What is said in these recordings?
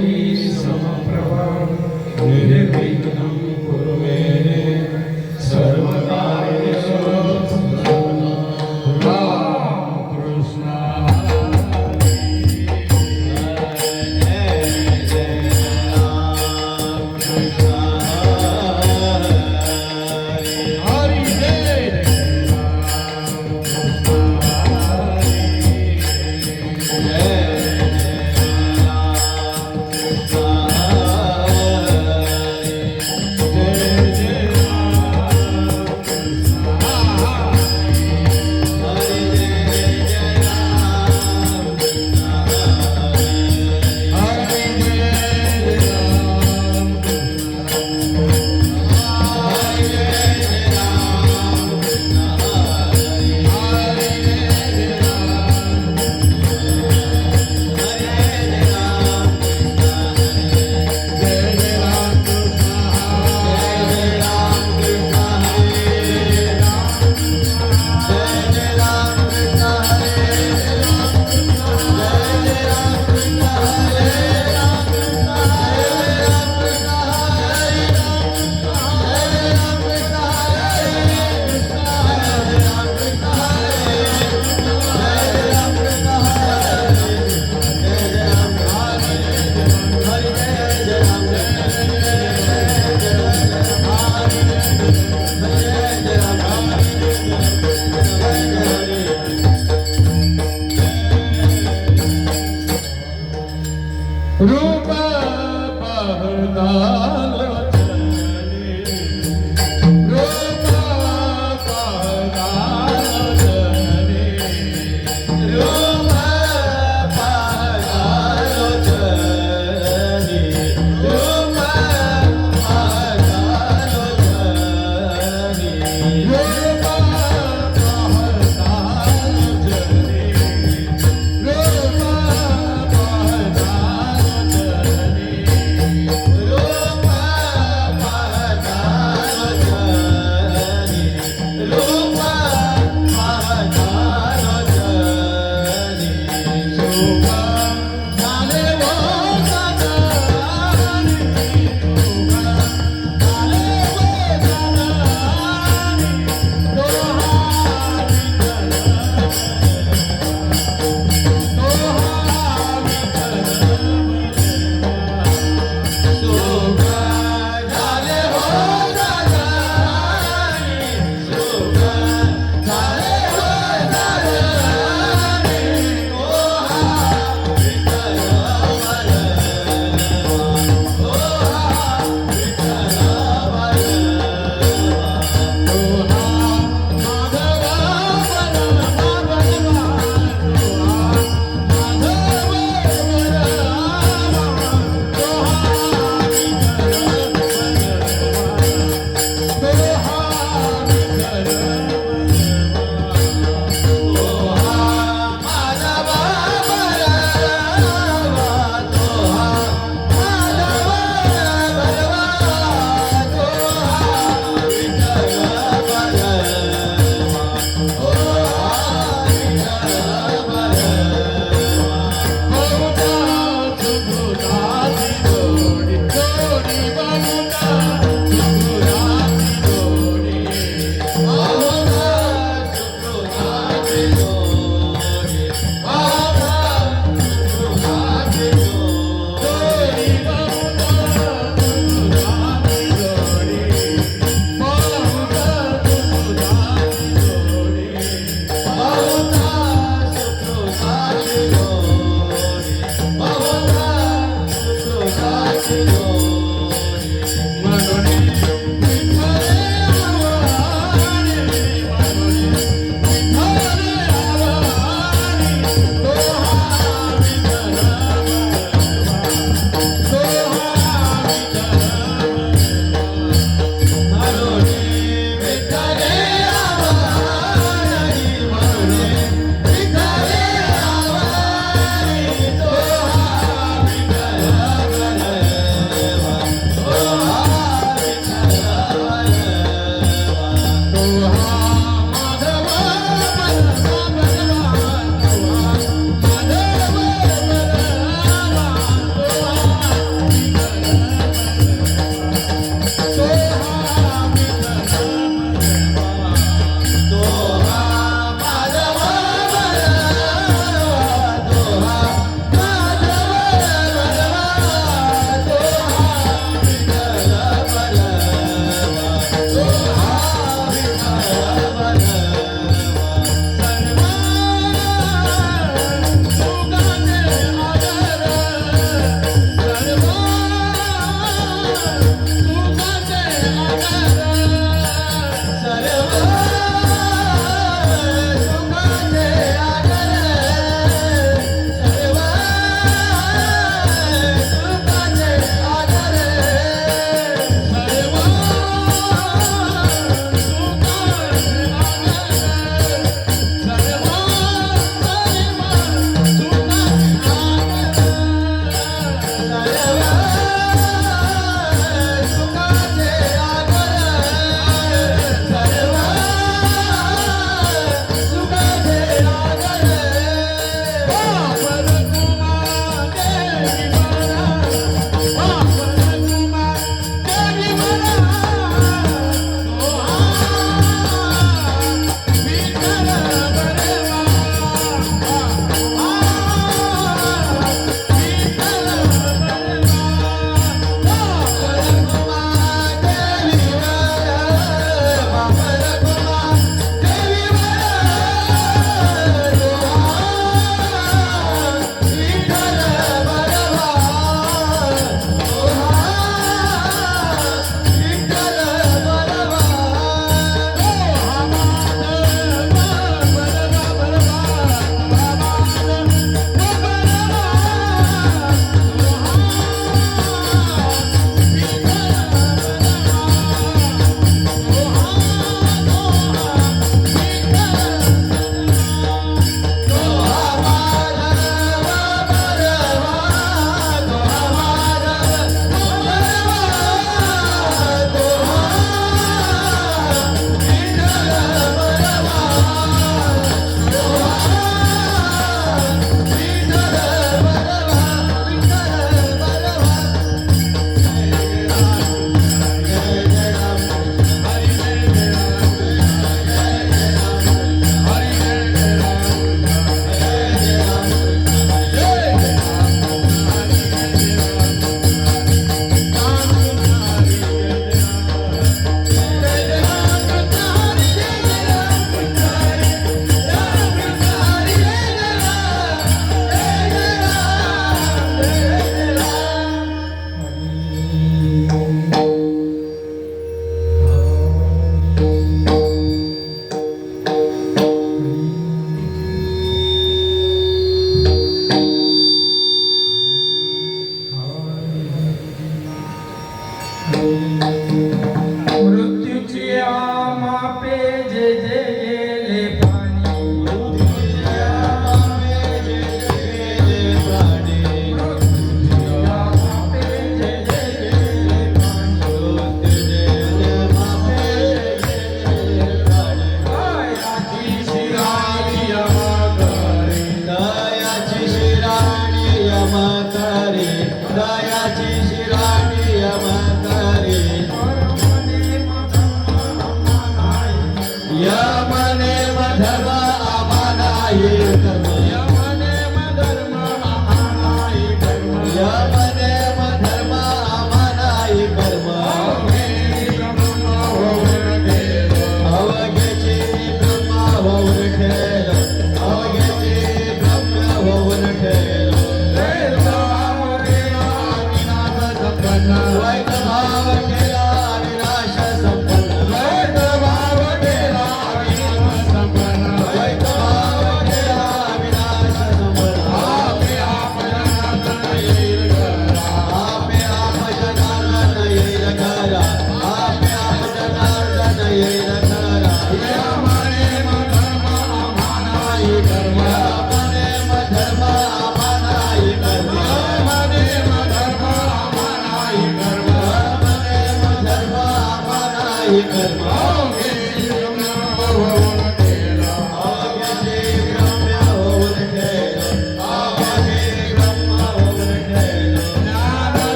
ज्योती समप्रभा निर्विघ्नं कुरु मे सर्वकार्येषु रामकृष्ण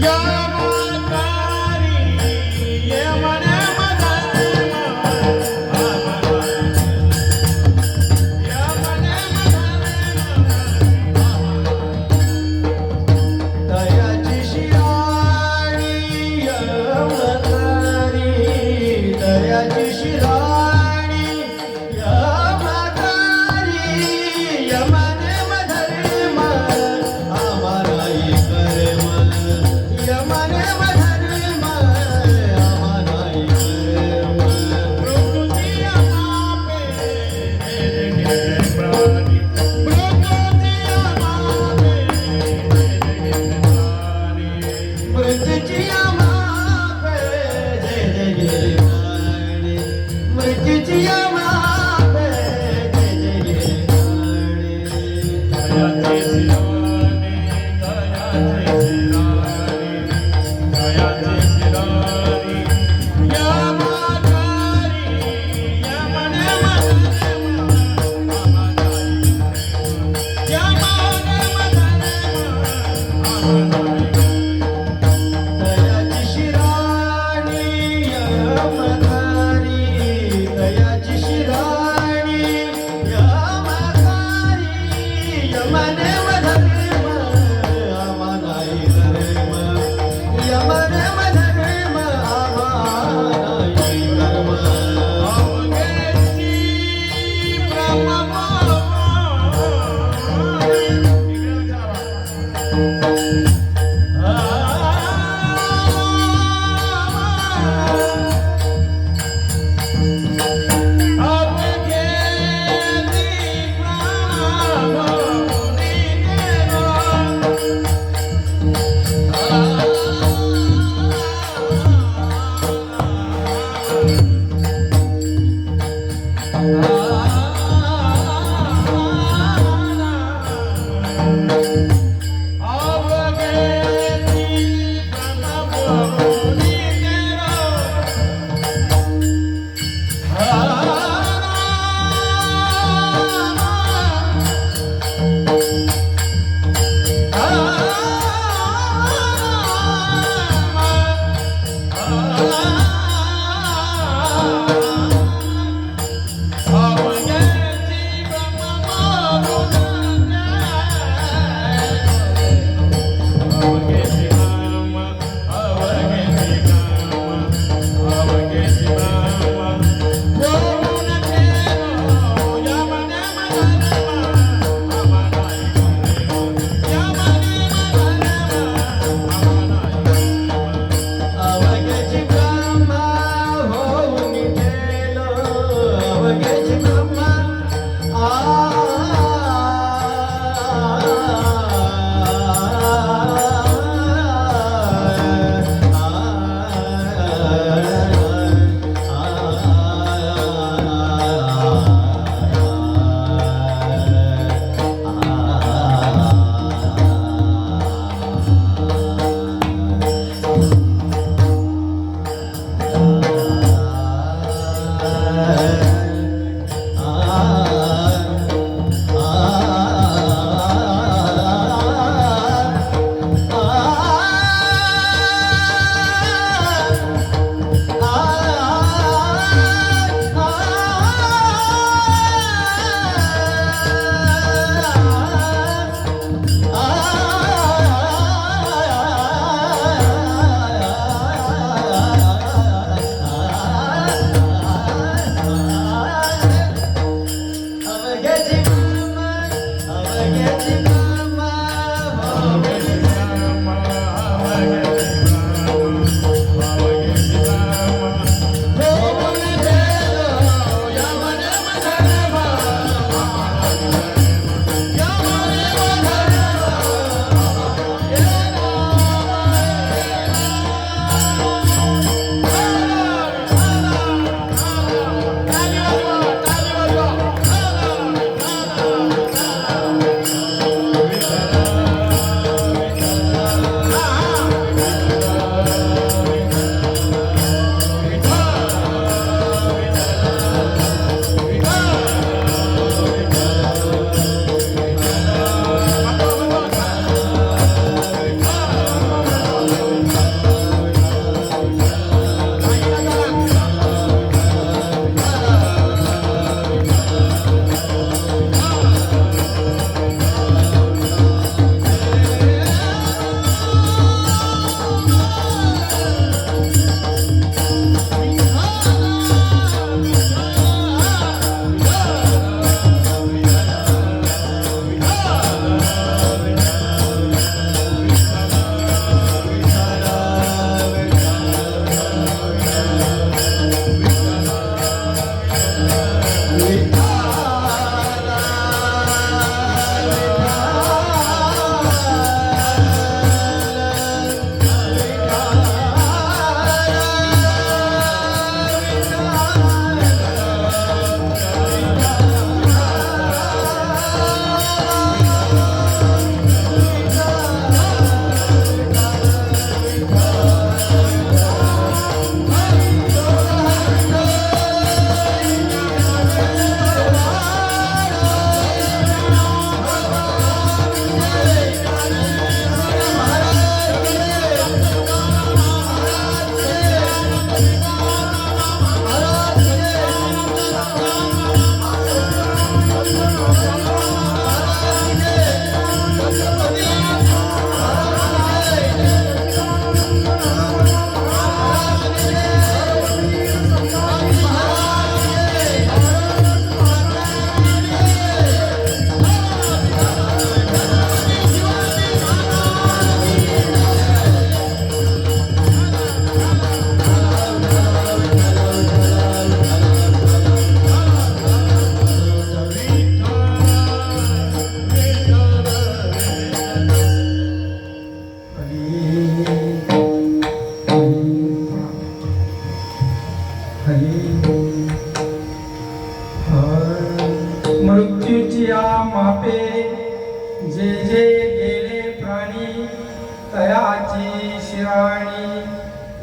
या दयाची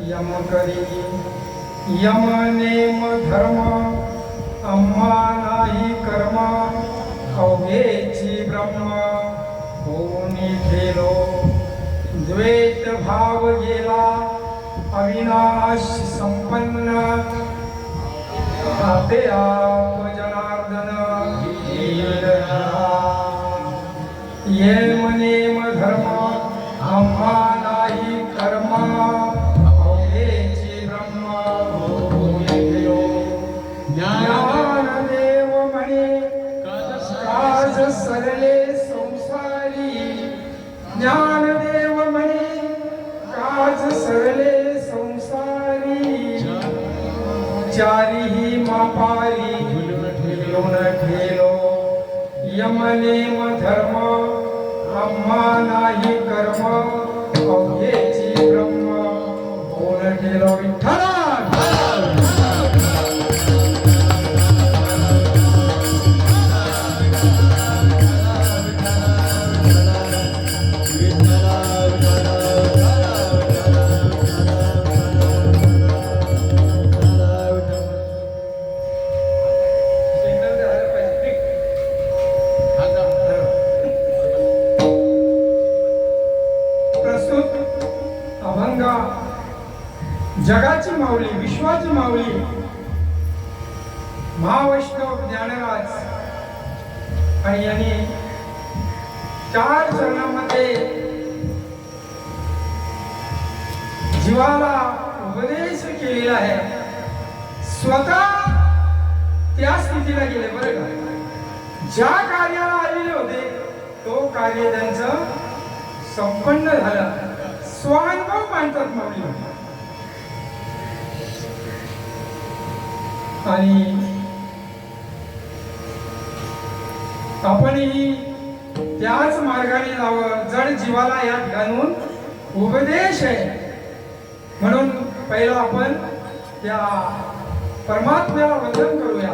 यम करी यम नेम धर्म आम्हा नाही कर्म अवघेची ब्रह्म होऊनी ठेलो द्वैत भाव गेला अविनाश संपन्न आपे आप जनार्दन ये नेम धर्म आम्हा नाही कर्म अवघेची ब्रह्म होऊनी ठेलो ज्ञानदेव म्हणे काज सरले संसारी ज्ञानदेव म्हणे काज सरले संसारी चारीही मापारी भुलून ठेलो यमनेम धर्म आम्हा नाही कर्म अवघेची ब्रह्म होऊन ठेलो विठ्ठला जगाची माऊली विश्वाची माऊली महावैष्णव ज्ञानराज आणि यांनी 4 चरणामध्ये जीवाला उपदेश केलेला आहे. स्वतः त्या स्थितीला गेले बरं का. ज्या कार्याला आलेले होते तो कार्य त्यांचं संपन्न झालं. स्वानुभव मानतात माऊली. आणि आपणही त्याच मार्गाने जावं. जड जीवाला यात घालून उपदेश आहे म्हणून पहिला आपण त्या परमात्म्याला वंदन करूया.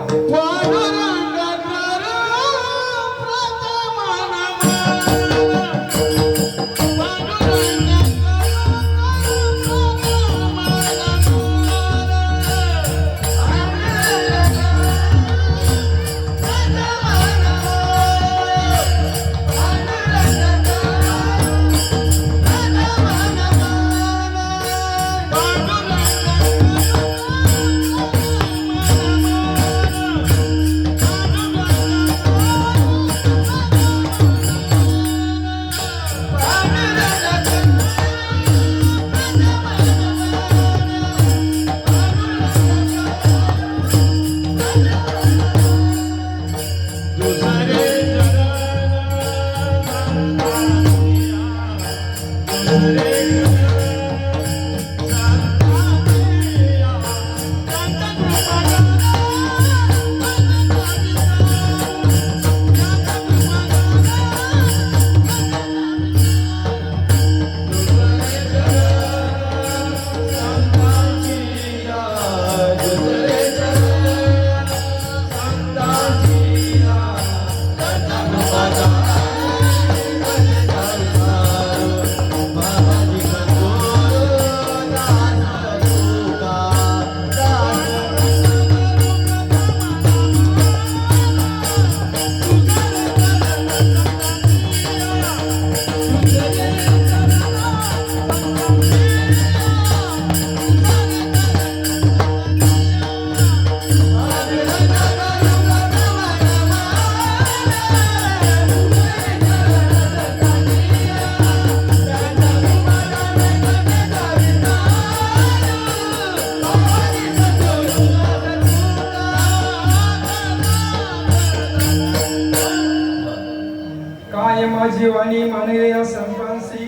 माझी वाणी माननीय संतांसी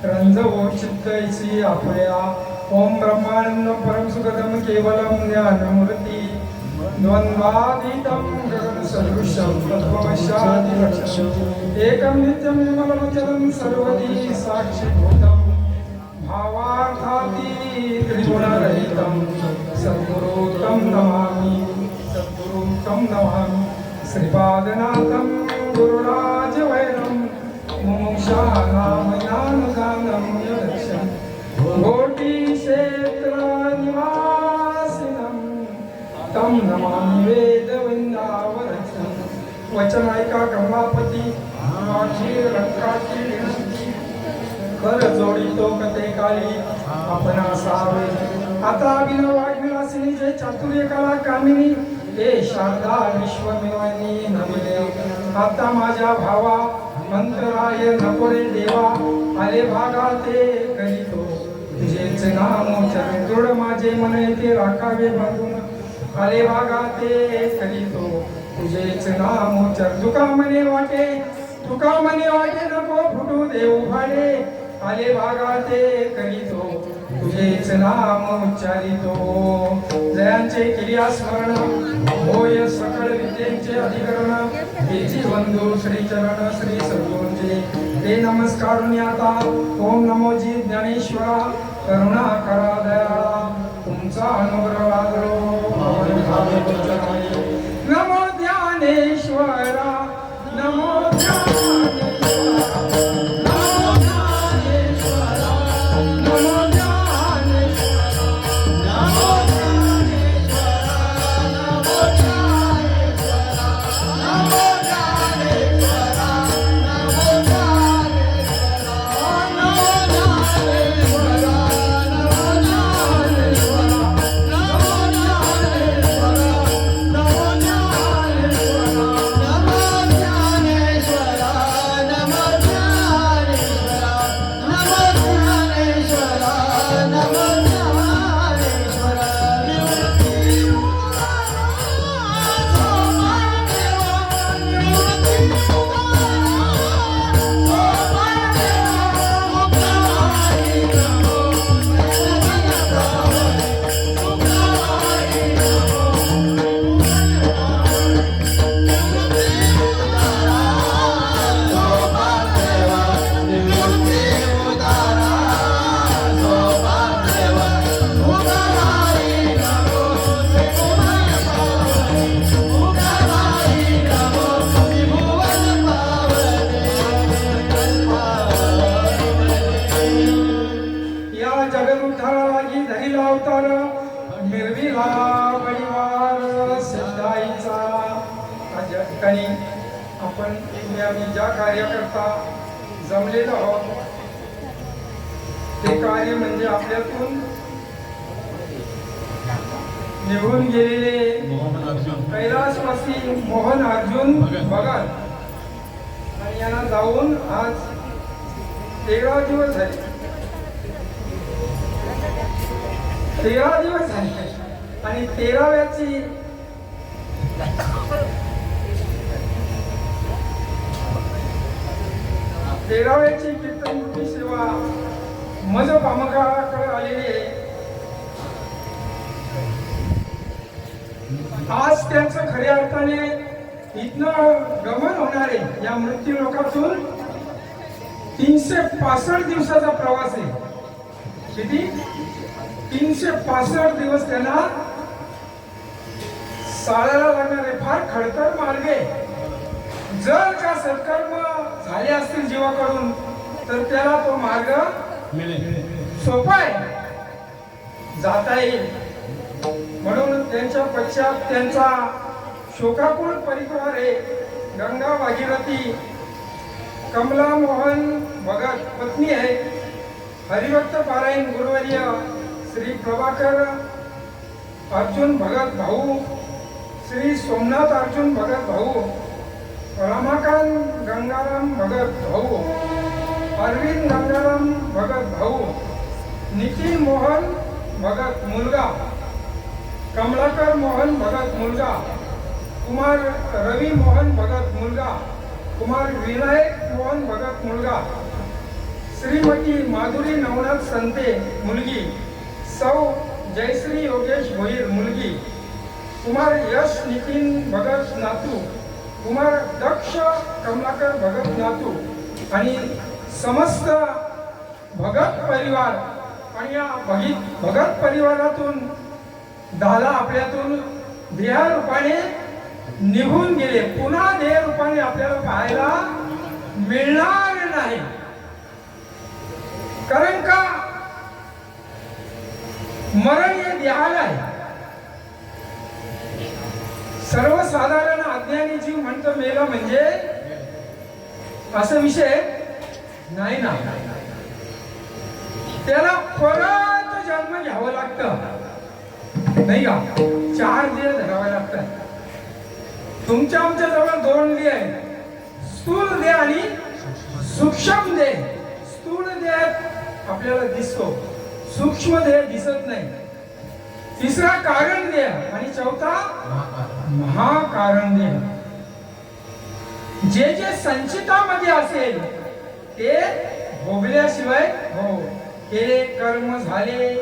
रंजवो चित्तैसी आपल्या. ओम ब्रह्मानंद परम सुखदम केवलम ज्ञानमूर्ती द्वंद्वातीतं गगन सदृशं तत्त्वमस्यादि लक्ष्यम् एकं नित्यं निर्मलमचलं सर्वदी साक्षीभूतं भावार्थातीत त्रिगुणरहितं सद्गुरुं तं नमामि. सद्गुरुं तं नमामि. श्रीपादनाथं गुरुराजवैरं मुमुक्षाणां ज्ञानदानं यदक्षं घोटी क्षेत्र निवासिनं तं नमामि वेदवृंदावनचं वचन ऐका कमलापती माझी रंकाची विनंती कर जोडितो कथे काळी आपण असावे आता अभिनव वाग्विलासिनी जय चातुर्य कला कामिनी हे शारदा विश्वमिवानी नमिले आता माझ्या भावा मंत्राय नको रे देवा आले भागा ते करीतो तुझेच नाम उच्चार दृढ माझे मन येते राखावे बांधून आले भागा ते करीतो तुझेच नाम उच्चार तुका म्हणे वाटे नको फुटू देऊ भाडे आले भागा ते करीतो तुझेच नाम उच्चारितो जयांचे क्रिया स्मरण होय सकळ विद्येचे अधिकरण तेची बंधू श्री चरण श्री सद्गुरूंचे ते नमस्कारुनी आता ओम नमोजी ज्ञानेश्वरा करुणा करा दयाळा तुमचा अनुग्रह लादरो नमो ज्ञानेश्वरा नमो आपण ज्या कार्यकर्ता जमलेलो आहोत ते कार्य म्हणजे आपल्यातून निघून गेलेले कैलासवासी मोहन अर्जुन भगत आणि यांना जाऊन आज 13 दिवस झाले 13 दिवस झाले आणि 13व्याची कीर्तनमूर्ती सेवा मज पामकाकडे आलेली आहे. आज त्यांचं खऱ्या अर्थाने इथनं गमन होणार आहे. या मृत्यू लोकातून 365 दिवसाचा प्रवास आहे. किती 365 दिवस त्यांना चालायला लागणार आहे. फार खडतर मार्ग आहे. जर का सत्कर्म झाले असतील जीवाकडून तर त्याला तो मार्ग सोपा आहे, जाता येईल. म्हणून त्यांच्या पश्चात त्यांचा शोकाकुळ परिवार आहे. गंगा भागीरथी कमला मोहन भगत पत्नी आहे. हरिभक्त पारायण गुरुवर्य श्री प्रभाकर अर्जुन भगत भाऊ, श्री सोमनाथ अर्जुन भगत भाऊ, रमाकांत गंगाराम भगत भाऊ, अरविंद गंगाराम भगत भाऊ, नितीन मोहन भगत मुलगा, कमलाकर मोहन भगत मुलगा, कुमार रवी मोहन भगत मुलगा, कुमार विनायक मोहन भगत मुलगा, श्रीमती माधुरी नवनाथ संते मुलगी, सौ जयश्री योगेश भोईर मुलगी, कुमार यश नितीन भगत नातू, कुमार दक्ष कमलाकर भगत नातू आणि समस्त भगत परिवार. आणि या भगत परिवारातून 10 आपल्यातून देह रूपाने निघून गेले. पुन्हा देह रूपाने आपल्याला पाहायला मिळणार नाही. कारण का मरण हे देहाला आहे. सर्वसाधारण अज्ञानी जीव म्हणतो मेला म्हणजे असा विषय नाही ना. त्याला परत जन्म घ्यावं लागतं नाही का. 4 देह धरावे लागतात. तुमच्या आमच्या जवळ 2 देह आहेत, स्थूल देह आणि सूक्ष्म देह. स्थूल देह आपल्याला दिसतो, सूक्ष्म देह दिसत नाही. तिसरा कारण देह आणि चौथा महाकारण देह. जे जे संचितामध्ये असेल ते भोगल्याशिवाय हो केले कर्म झाले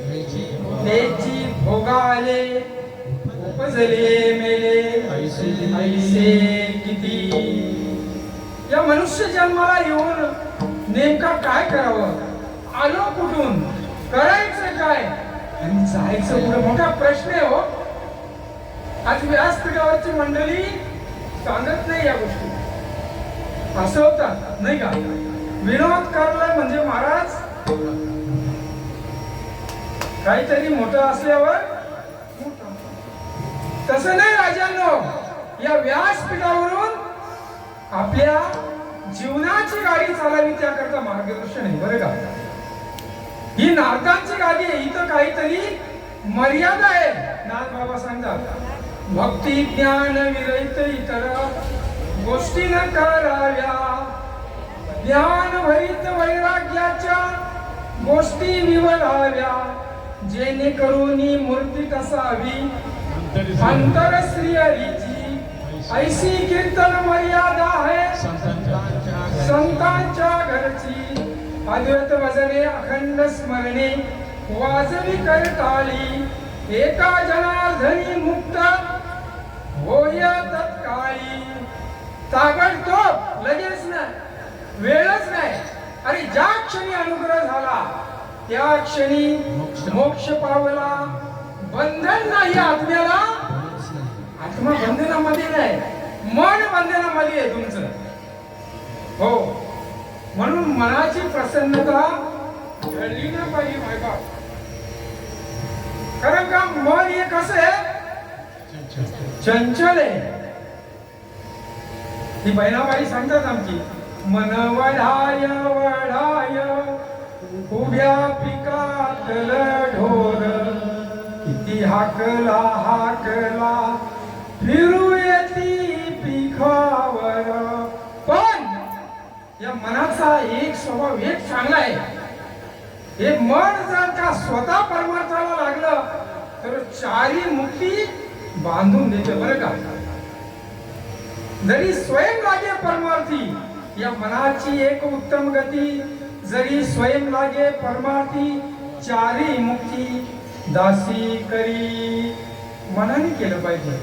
त्याची भोगा आले उपजले मेले ऐसे किती. या मनुष्य जन्माला येऊन नेमका काय करावं, आलो कुठून, करायचं काय आणि जायचं कुठे, मोठा प्रश्न आहे हो. आज व्यासपीठावरची मंडळी सांगत नाही या गोष्टी, हसवतात नाही का. विनोद करलाय म्हणजे महाराज काहीतरी मोठं असल्यावर तसं नाही राजांनो. या व्यासपीठावरून आपल्या जीवनाची गाडी चालावी त्याकरता मार्गदर्शन आहे बरं का. ही नारदांची गाडी आहे, इथं काहीतरी मर्यादा आहे. नाथ बाबा सांगतात भक्ती ज्ञान विरहित इतर गोष्टी न कराव्या, ज्ञान भरित वैराग्याच्या गोष्टी निवडाव्या, जेणेकरून मूर्ती कसावी अंतर श्री हरीची, ऐशी कीर्तन मर्यादा आहे संतांच्या घरची. अद्वैत वजने अखंड स्मरणे वाजवी करताळी, एका जनार्दनी मुक्त होय तत्काळी. ताबडतोब लगेच नाही, वेळच नाही. अरे ज्या क्षणी अनुग्रह झाला त्या क्षणी मोक्ष पावला. बंधन नाही आत्म्याला, आत्मा बंधनामध्ये नाही, मन बंधनामध्ये आहे तुमचं हो. म्हणून मनाची प्रसन्नता घडली ना पाहिजे मायबाप. कारण का मन हे कसं आहे, चंचल आहे. ही बहिणाबाई सांगतात आमची, मन वढाय वढाय उभ्या पिकातल ढोर, किती हाकला हाकला फिरू येती पिकावर. पण या मनाचा एक स्वभाव एक चांगला आहे. हे मन जर का स्वतः परमार्थाला लागलं तर 4 मुक्ती बांधून देते बरं का. जरी स्वयं लागे परमार्थी, या मनाची एक उत्तम गती. जरी स्वयं लागे परमार्थी 4 मुक्ती दासी करी. मनाने केलं पाहिजे.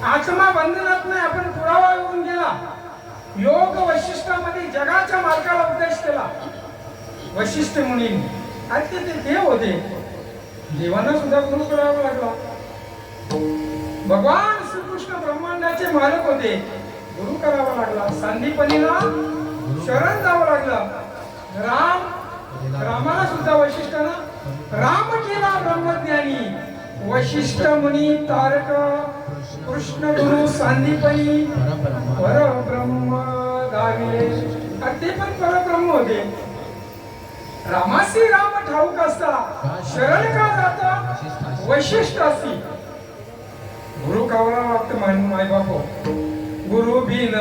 आत्मा बंधनात नाही. आपण पुरावा येऊन गेला. योग वैशिष्ट्यामध्ये जगाच्या मालकाला उपदेश केला वशिष्ठ मुनींनी. आणि ते देव होते, देवांना सुद्धा गुरु करावा लागला. भगवान श्रीकृष्ण ब्रह्मांडाचे मालक होते, गुरु करावा लागला. संदीपनीला शरण जावं लागलं. रामाला सुद्धा वशिष्ठानं राम केला ब्रह्मज्ञानी. वशिष्ठ मुनी तारक कृष्ण गुरु संदीपनी परब्रह्म दाविले. ते पण परब्रह्म होते. रामासी राम ठाऊक असता शरण का जाता वशिष्ठ असती. गुरु कावरा वागत माय बापो. गुरु बिन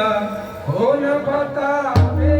हो न बतावे,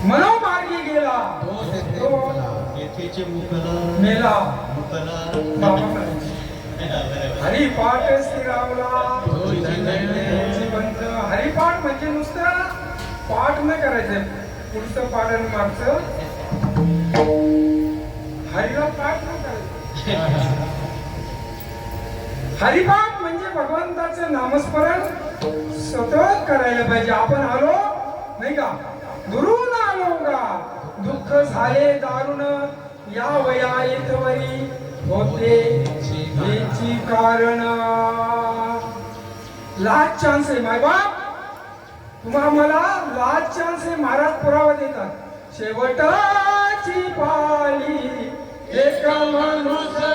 मनोमार्गी गेला मेला. हरिपाठ स्थिरावला जीवंत. हरिपाठ म्हणजे नुसतं पाठ न करायचं, पुढचं पाठ आणि मागचं हरिला पाठ न करायचं. हरिपाठ म्हणजे भगवंताचं नामस्मरण सतत करायला पाहिजे. आपण आलो नाही का, दुरून आलो का, दुःख झाले दारुण या वया येथवरी होते याची कारण. लास्ट चान्स आहे मायबाप, तुम्हा मला लास्ट चान्स आहे. महाराज पुरावा देतात, शेवटाची पाळी एक मनुष्य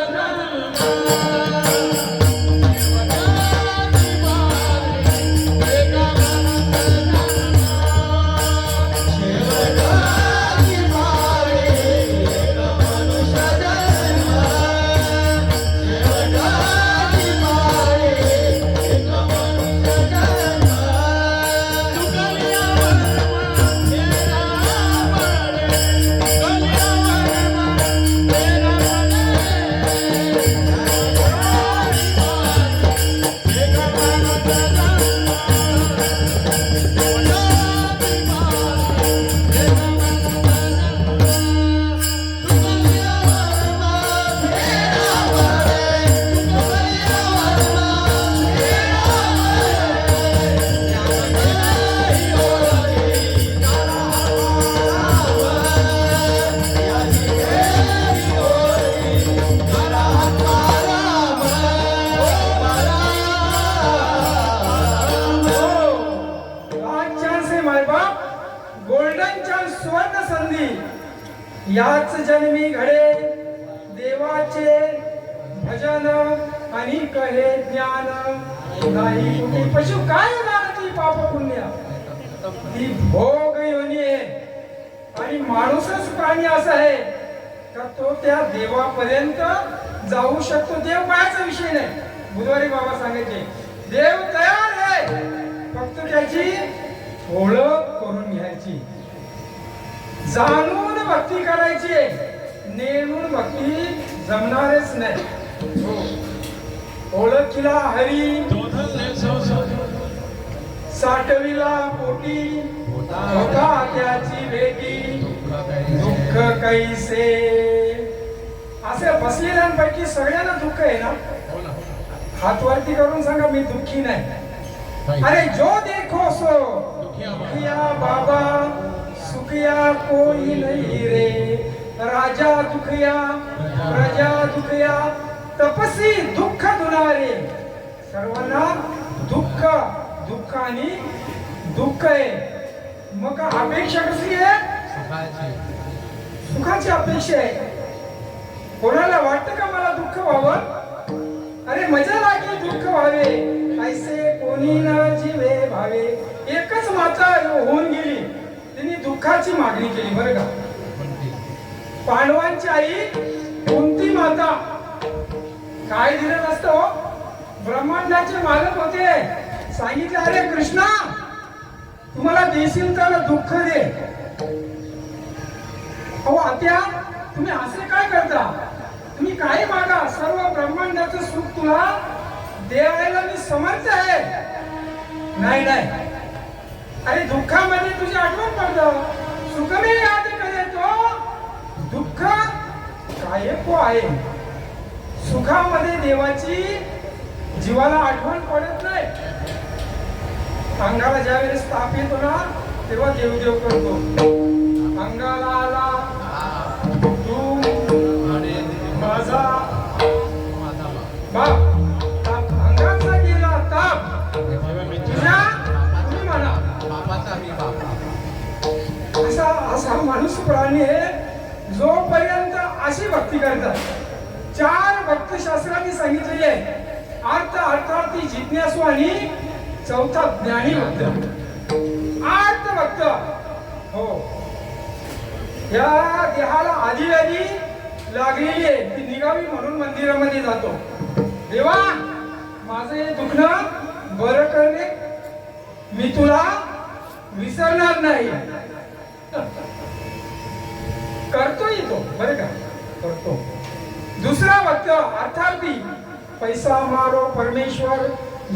याच जन्मी घडे देवाचे भजन आणि कहे ज्ञान. नाही कुठे पशु काय जाणती पाप पुण्य, ती भोग योनी आहे. आणि माणूसच प्राणी असा आहे का तो त्या देवापर्यंत जाऊ शकतो. देव पायाचा विषय नाही. बुधवारी बाबा सांगायचे देव तयार आहे, फक्त त्याची ओळख करून घ्यायची, जाणून भक्ती करायची, नेमून भक्ती जमणारच नाही. ओळखीला हरी साठविला पोटी होता त्याची भेटी दुःख कैसे. असे बसलेल्यांपैकी सगळ्यांना दुःख आहे ना, हातवरती करून सांगा मी दुःखी नाही. अरे जो देखो सो दुखिया बाबा, सुखिया कोई नहीं रे. राजा दुखिया प्रजा दुखिया, तपसी दुःख दुनारे. सर्वांना दुःख, दुःख आणि दुःख आहे. मग अपेक्षा कसली आहे, सुखाची अपेक्षा आहे. कोणाला वाटतं का मला दुःख व्हावं, अरे मजा लागली दुःख व्हावे, ऐसे कोणी न जीवे भावे. एकच माता होऊन गेली, तिने दुःखाची मागणी केली. बरं का, पांडवांची आई कुंती माता काय दिलं नसतं, ब्रह्मांडाचे मालक होते. सांगितलं अरे कृष्णा तुम्हाला देशील तर दुःख दे. अहो आत्या तुम्ही असे काय करता, तुम्ही काही मागा, सर्व ब्रह्मांडाचं सुख तुला द्यायला मी समर्थ आहे. नाही नाही, अरे दुःखामध्ये तुझी आठवण पडतं, सुख मी याद करे तो दुःख काय को आहे. सुखामध्ये देवाची जीवाला आठवण पडत नाही. अंगाला ज्या वेळेस ताप येतो ना तेव्हा देवदेव करतो. अंगाला आला तू माझा बाप, ताप अंगाचा गेला ताप तुझ्या तुम्ही म्हणा. असा माणूस प्राणी आहे जोपर्यंत अशी भक्ती करतात. 4 भक्तशास्त्रांनी सांगितलेले आहे, अर्थ अर्थार्थी जिज्ञासू आणि चौथा ज्ञानी भक्त. अर्थ भक्त हो, या देहाला आधी आधी लागलेली आहे ती निघावी म्हणून मंदिरामध्ये जातो. देवा माझं हे दुखणं बरं करणे, मी तुला विसरणार नाही. करतो येतो बरं का, करतो. दुसरा भक्त अर्थार्थी पैसा मारो परमेश्वर,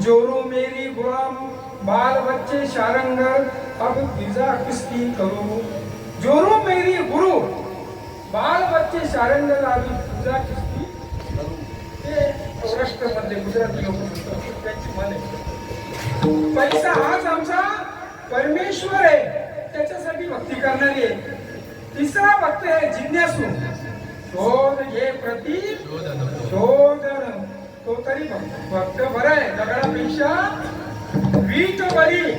जोरू मेरी गुलाम, बाल बच्चे शारंगर, अब गिजा किसकी करू. जोरू मेरी गुरु, बाल बच्चे शारंगर, अब गिजा किसकी करू. ते सौराष्ट्रामध्ये गुजराती लोक म्हणतात, त्यांची म्हण आहे. पैसा हाच आमचा परमेश्वर आहे, त्याच्यासाठी भक्ती करणारी आहे. तिसरा भक्त आहे जिज्ञासू, शोध घे प्रति शोधन. तो तरी भक्त बरा आहे दगडापेक्षा वीट बरी.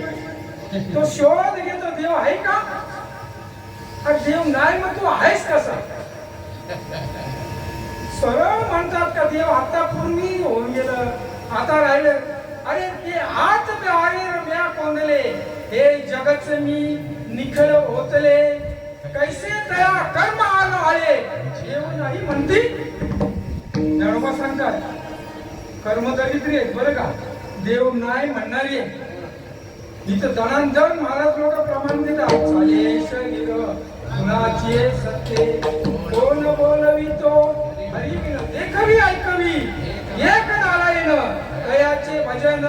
तो शोध घेतो देव आहे का, हा देव नाही, मग तू आहेस कसा. सरळ म्हणतात का देव आता पूर्वी होऊन गेलं, आता राहिलं. अरे ते आत बाहेर म्या कोंदले, हे जगच मी निखळ होतले, कैसे तया कर्म आलो आले, देव नाही म्हणती. ज्ञानोबा सांगतात कर्म दरिद्री आहेत बरं का, देव नाही म्हणणारी आहे. इथं दणांदण महाराज लोक प्रमाण देतात. चाले शरीर कुणाचे सत्य, कोण बोलवितो हरिविन देखवी ऐकवी, एक नारायण तयाचे भजन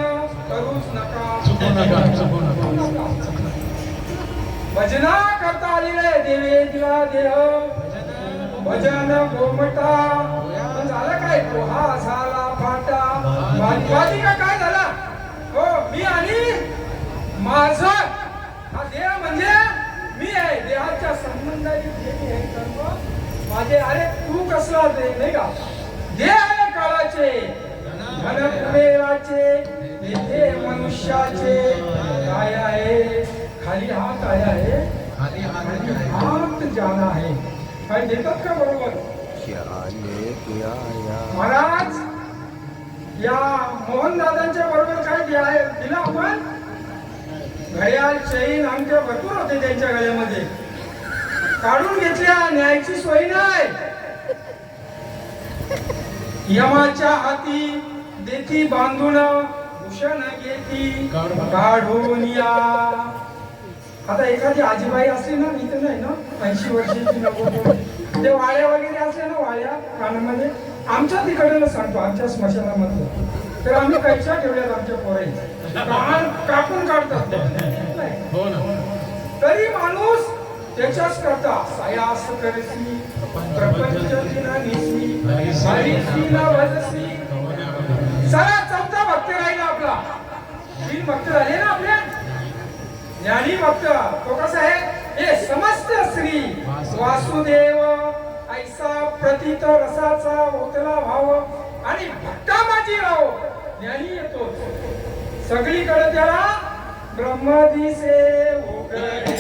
करूच नका. भजना करता आलेले देवे दिवा देह, भजन गोमटा. झालं काय, पोहा झाला फाटा, वादिका काय झाला. हो मी आणि माझ, हा देह म्हणजे मी आहे. देहाच्या संबंधाची देवी आहे कर्म माझे. अरे तू कसला दे नाही का, देह आहे काळाचे, धन कुबेराचे, येथे मनुष्याचे. काय आहे खाली हात, काय आहे खाली हात जाना आहे. काय देतात का बरोबर महाराज. या मोहन दादांच्या बरोबर काय दिलं आपण, घड्याळ चैन आमच्या भरपूर होते त्यांच्या गळ्यामध्ये, काढून घेतल्या, न्यायची सोय नाही. यमाच्या हाती देती बांधून, भूषण घेती काढून या. आता एखादी आजीबाई असली ना, इथं नाही ना 80 वर्षाची 90, ते वाळ्या वगैरे असल्या ना, वाळ्या कानामध्ये, आमच्या तिकडे सांगतो आमच्या स्मशानामध्ये, तर आम्ही कैच्या ठेवल्यात आमच्या पोराई, कान कापून काढतात. तरी माणूस त्याच्याच करता सायास करसी, प्रपंच दिना निसी, हरिसी ना भजसी. सगळा चौथा भक्त राहिला आपला. 3 भक्त झाले ना आपले. ज्ञानी भक्त तो कसा आहे, हे समस्त श्री वासुदेव ऐसा प्रतीत रसाचा ओतला भाव, आणि भक्ता माझी राव ज्ञानी येतो. सगळीकडे त्याला ब्रह्म दिसे उघडे.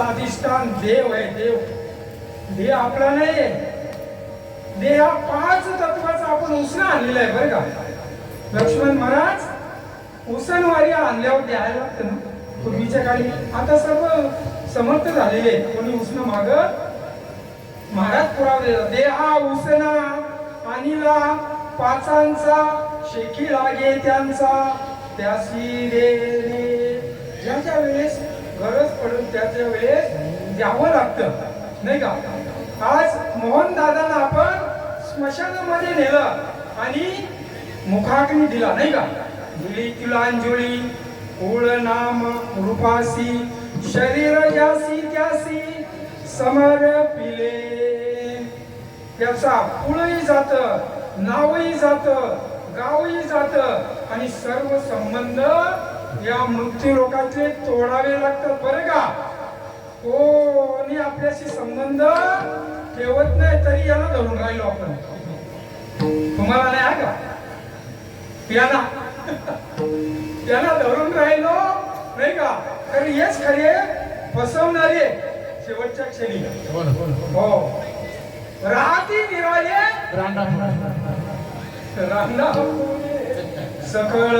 अधिष्ठान देव आहे. देव आपला नाही. देह 5 तत्वाचा आपण उसना आणलेला आहे बरं का. लक्ष्मण महाराज उसनवारी आणल्यावर द्यायला लागतं ना पूर्वीच्या काळी. आता सर्व समर्थ झालेले, कोणी उसनं मागत महाराज पुरावे देहा उसना आणिला 5 शेखी लागे त्यांचा, त्यासी रे. ज्याच्या वेळेस गरज पडून त्याच्या वेळेस द्यावं लागतं नाही का. आज मोहन दादांना आपण स्मशानामध्ये नेलं आणि मुखाग्नी दिला नाही का. दिली तिलांजली कुळ नाम रूपासी, शरीर जासी त्यासी समर्पिले. त्याचा कुळही जात, नावही जात, गावही जात, आणि सर्व संबंध या मृत्यू लोकांचे तोडावे लागतात बरं का. कोणी आपल्याशी संबंध ठेवत नाही तरी याला धरून राहिलो आपण. तुम्हाला नाही आहे का याला त्याला धरून राहिलो नाही का. तर हेच खरे फसवणारे शेवटच्या क्षणी. हो राहती निराळे रांडा रांडा सकळ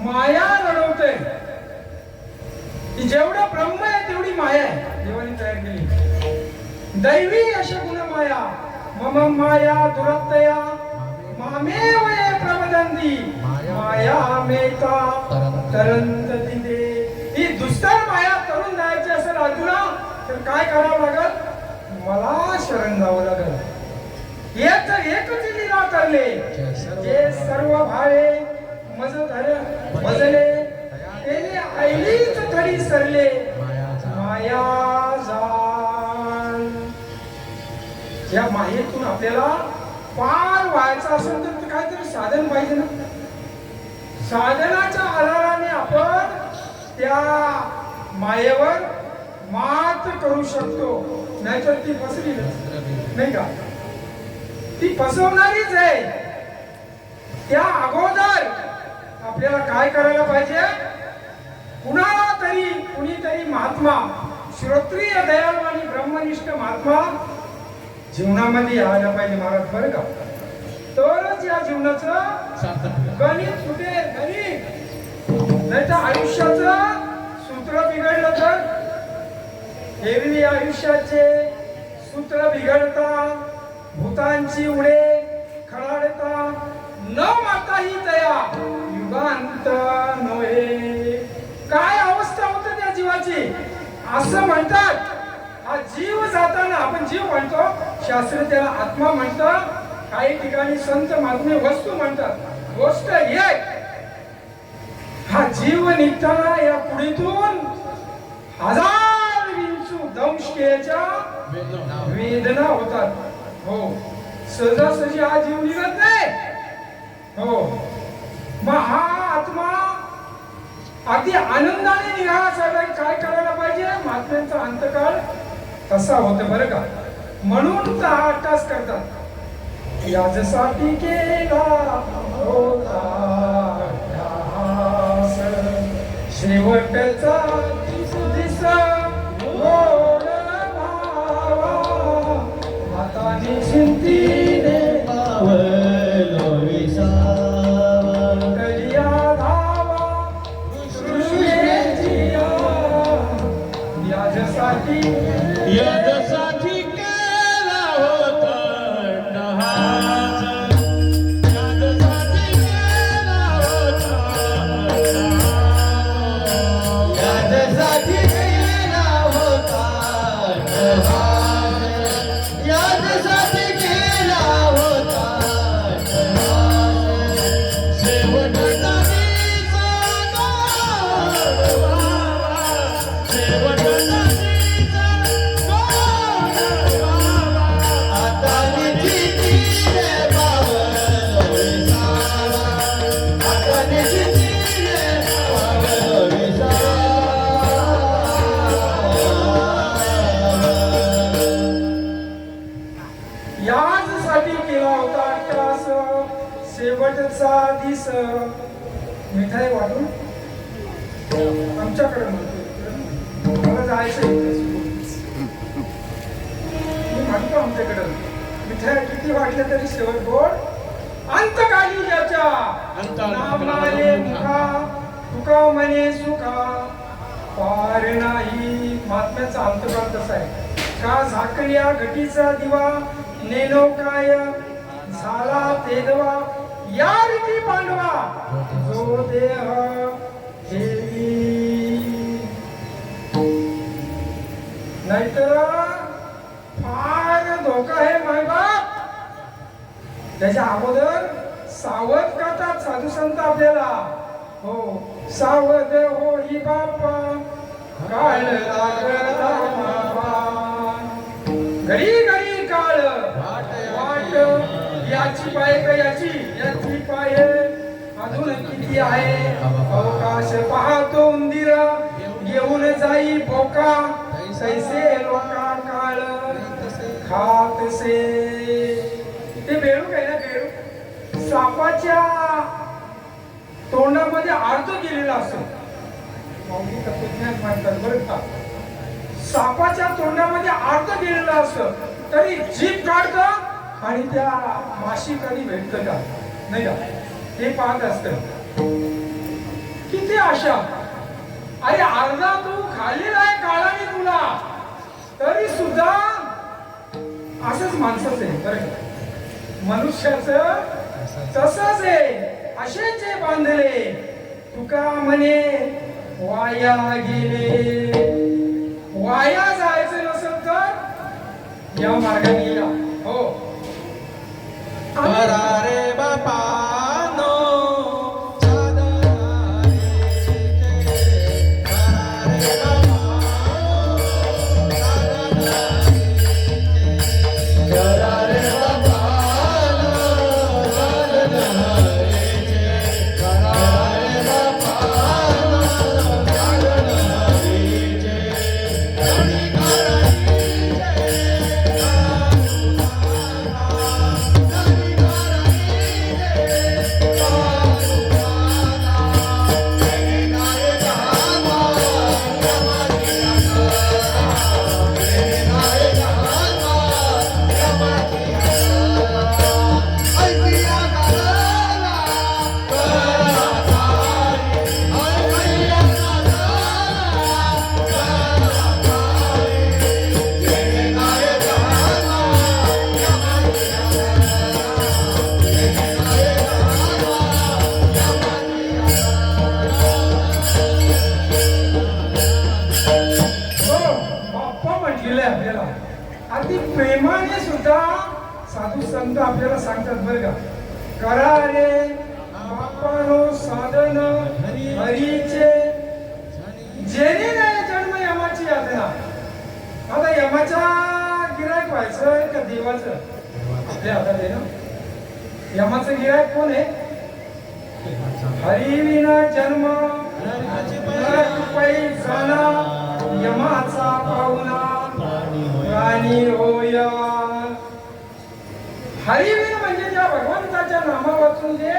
माया रडवते. जेवढं ब्रह्म आहे तेवढी माया आहे देवाने तयार केली. दैवी अशी गुण माया मम माया दुरत्तया मामेव ये प्रवदन्ति माया मेता तरंतति दे. ही दुस्तर माया तरुण जायची असेल अर्जुना तर काय करावं लागल? मला शरण जावं लागल. एकच लीला करले जे सर्व भावे मज मजले तेने ऐलीच थडी सरले माया जाण. या मायेतून आपल्याला पार व्हायचं असेल तर काहीतरी साधन पाहिजे ना. साधनाच्या आधाराने आपण त्या मायेवर मात करू शकतो. नाहीतर ती फसली नाही का? ती फसवणारीच आहे. त्या अगोदर आपल्याला काय करायला पाहिजे? कुणीतरी महात्मा श्रोत्रिय दयाळू आणि ब्रह्मनिष्ठ महात्मा जीवनामध्ये यायला पाहिजे महाराज बरं का. तरच या जीवनाचं गणित सुटेल. गणित नाही तर आयुष्याचं सूत्र बिघडलं तर एरवी आयुष्याचे सूत्र बिघडता भूतांची उडे खळाडता न माता ही दया युगांत नव्हे. काय अवस्था होते त्या जीवाची असं म्हणतात. हा जीव जाताना आपण जीव म्हणतो, शास्त्र त्याला आत्मा म्हणतात, काही ठिकाणी संत महात्मे वस्तू म्हणतात. गोष्ट एक, हा जीव निघताना या पुढीतून हजार विंचू दंशकेच्या वेदना होतात. हो सहजासहजी हा जीव निघत नाही. हो मग हा आत्मा अगदी आनंदाने निघाला काय करायला पाहिजे? महात्म्यांचा अंतकाळ तसा होतं बरं का. म्हणून तर हा अट्टास करतात. याच्यासाठी केला होता अट्टास शेवटचा दिस गोड भावा हाताने शिंतीने पावलो विसावा कलिया धावा सृष्टीच्या याच्यासाठी केला होता अट्टहास. याच्यासाठी केला होता अट्टहास. याच्यासाठी केला होता अट्टहास. याच्यासाठी केला होता अट्टहास. शेवटचा दिसा गोड व्हावा. शेवटचा दिसा गोड व्हावा. आता निश्चितीने पावलो विसावा. आता निश्चितीने पावलो विसावा. याचसाठी केला होता अट्टास शेवटचा दिस. मिठाई वाटून आमच्याकडे म्हणतो मला जायचं मी म्हणतो आमच्याकडं मिठाई किती वाटल्या तरी शेवट गोड अंतकाली ज्याच्या नामाले मुखा तुका म्हणे सुखा पार नाही. महात्म्याचा अंतर्भाव तसा आहे. का झाकल्या घटीचा दिवा नेनो काय झाला तेदवा या रीती पांडवा जो देह ठेवी. नाहीतर फार धोका आहे मायबाप. त्याच्या अगोदर सावध करतात साधू संत आपल्याला. हो सावध हो ही बापा काळ लागला बाबा. घडी घडी काळ वाट याची पाय का याची पाय अजून किती आहे. अवकाश पाहतो उंदीर घेऊन जाई बोका सैसे लोका काळ खातसे. ते बेडूक आहे ना बेडूक सापाच्या तोंडामध्ये अर्ध गेलेला असतो. तत्वज्ञान म्हणतात बरं का. सापाच्या तोंडामध्ये अर्ध गेलेलं असतं तरी जीभ काढतं आणि त्या माशी कधी भेटतं का नाही का हे पाहत असतं. किती आशा. अरे अर्धा तू खाल्लेला आहे काळाने तुला तरी सुद्धा असंच माणसाचं आहे बरं का. मनुष्याचं तसंच आहे. असेच बांधले तुका म्हणे वाया गेले. वाया जायचं नसेल तर या मार्गाने या. हो रे बापानो अगदी प्रेमाने सुद्धा साधू संत आपल्याला सांगतात बरं का. करा रे बापानो साधन हरीचे जेणे नाही जन्म यमाची यातना. आता यमाचा गिरायक व्हायचं का देवाचं आपल्या हातात आहे ना. यमाचं गिरायक कोण आहे. हरिविना जन्म जाना यमाचा पाहुणा प्राणी होय. हरिविन म्हणजे त्या भगवंताच्या नामा वाचून जे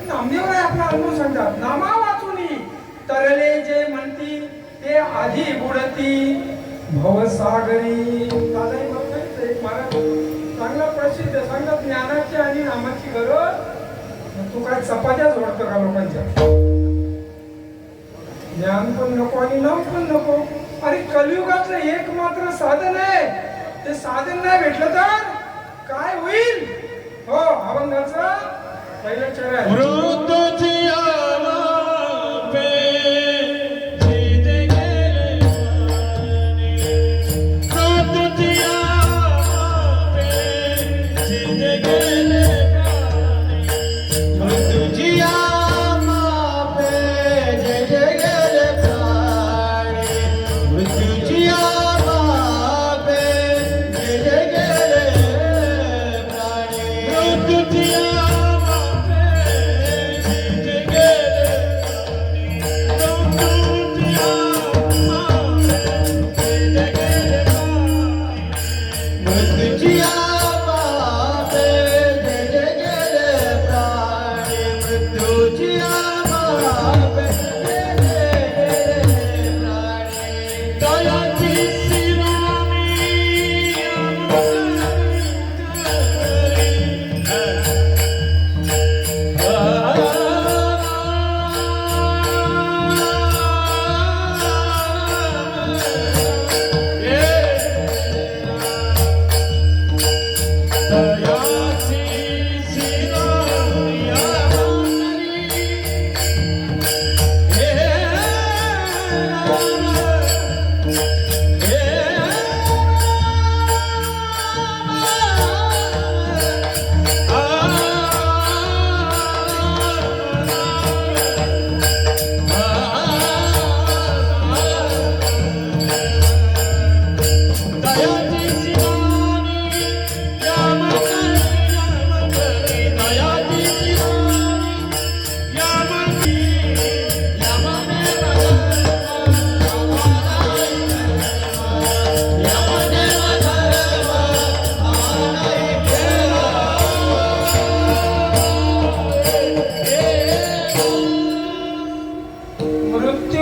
नामदेव आहे आपला अनुभव सांगतात. नामा वाचून तरले जे म्हणती ते आधी बुडती भवसागरी. दादाही बघतायच एक महाराज चांगला प्रसिद्ध सांगतात ज्ञानाची आणि नामाची गरज. तू काय चपात्या जोडतो का लोकांच्या. ज्ञान पण नको आणि नाम पण नको. अरे कलियुगातलं एक मात्र साधन आहे. ते साधन नाही भेटलं तर काय होईल. हो अभंगाचं पहिलं चरण मृत्यूची आवा पे जिथे गेले मृत्यूची आवा पे जिथे गेले मृत्यूची आमा पे जे गेले प्राणी. मृत्यूची आमा पे जे गेले प्राणी. मृत्यूची आवा पे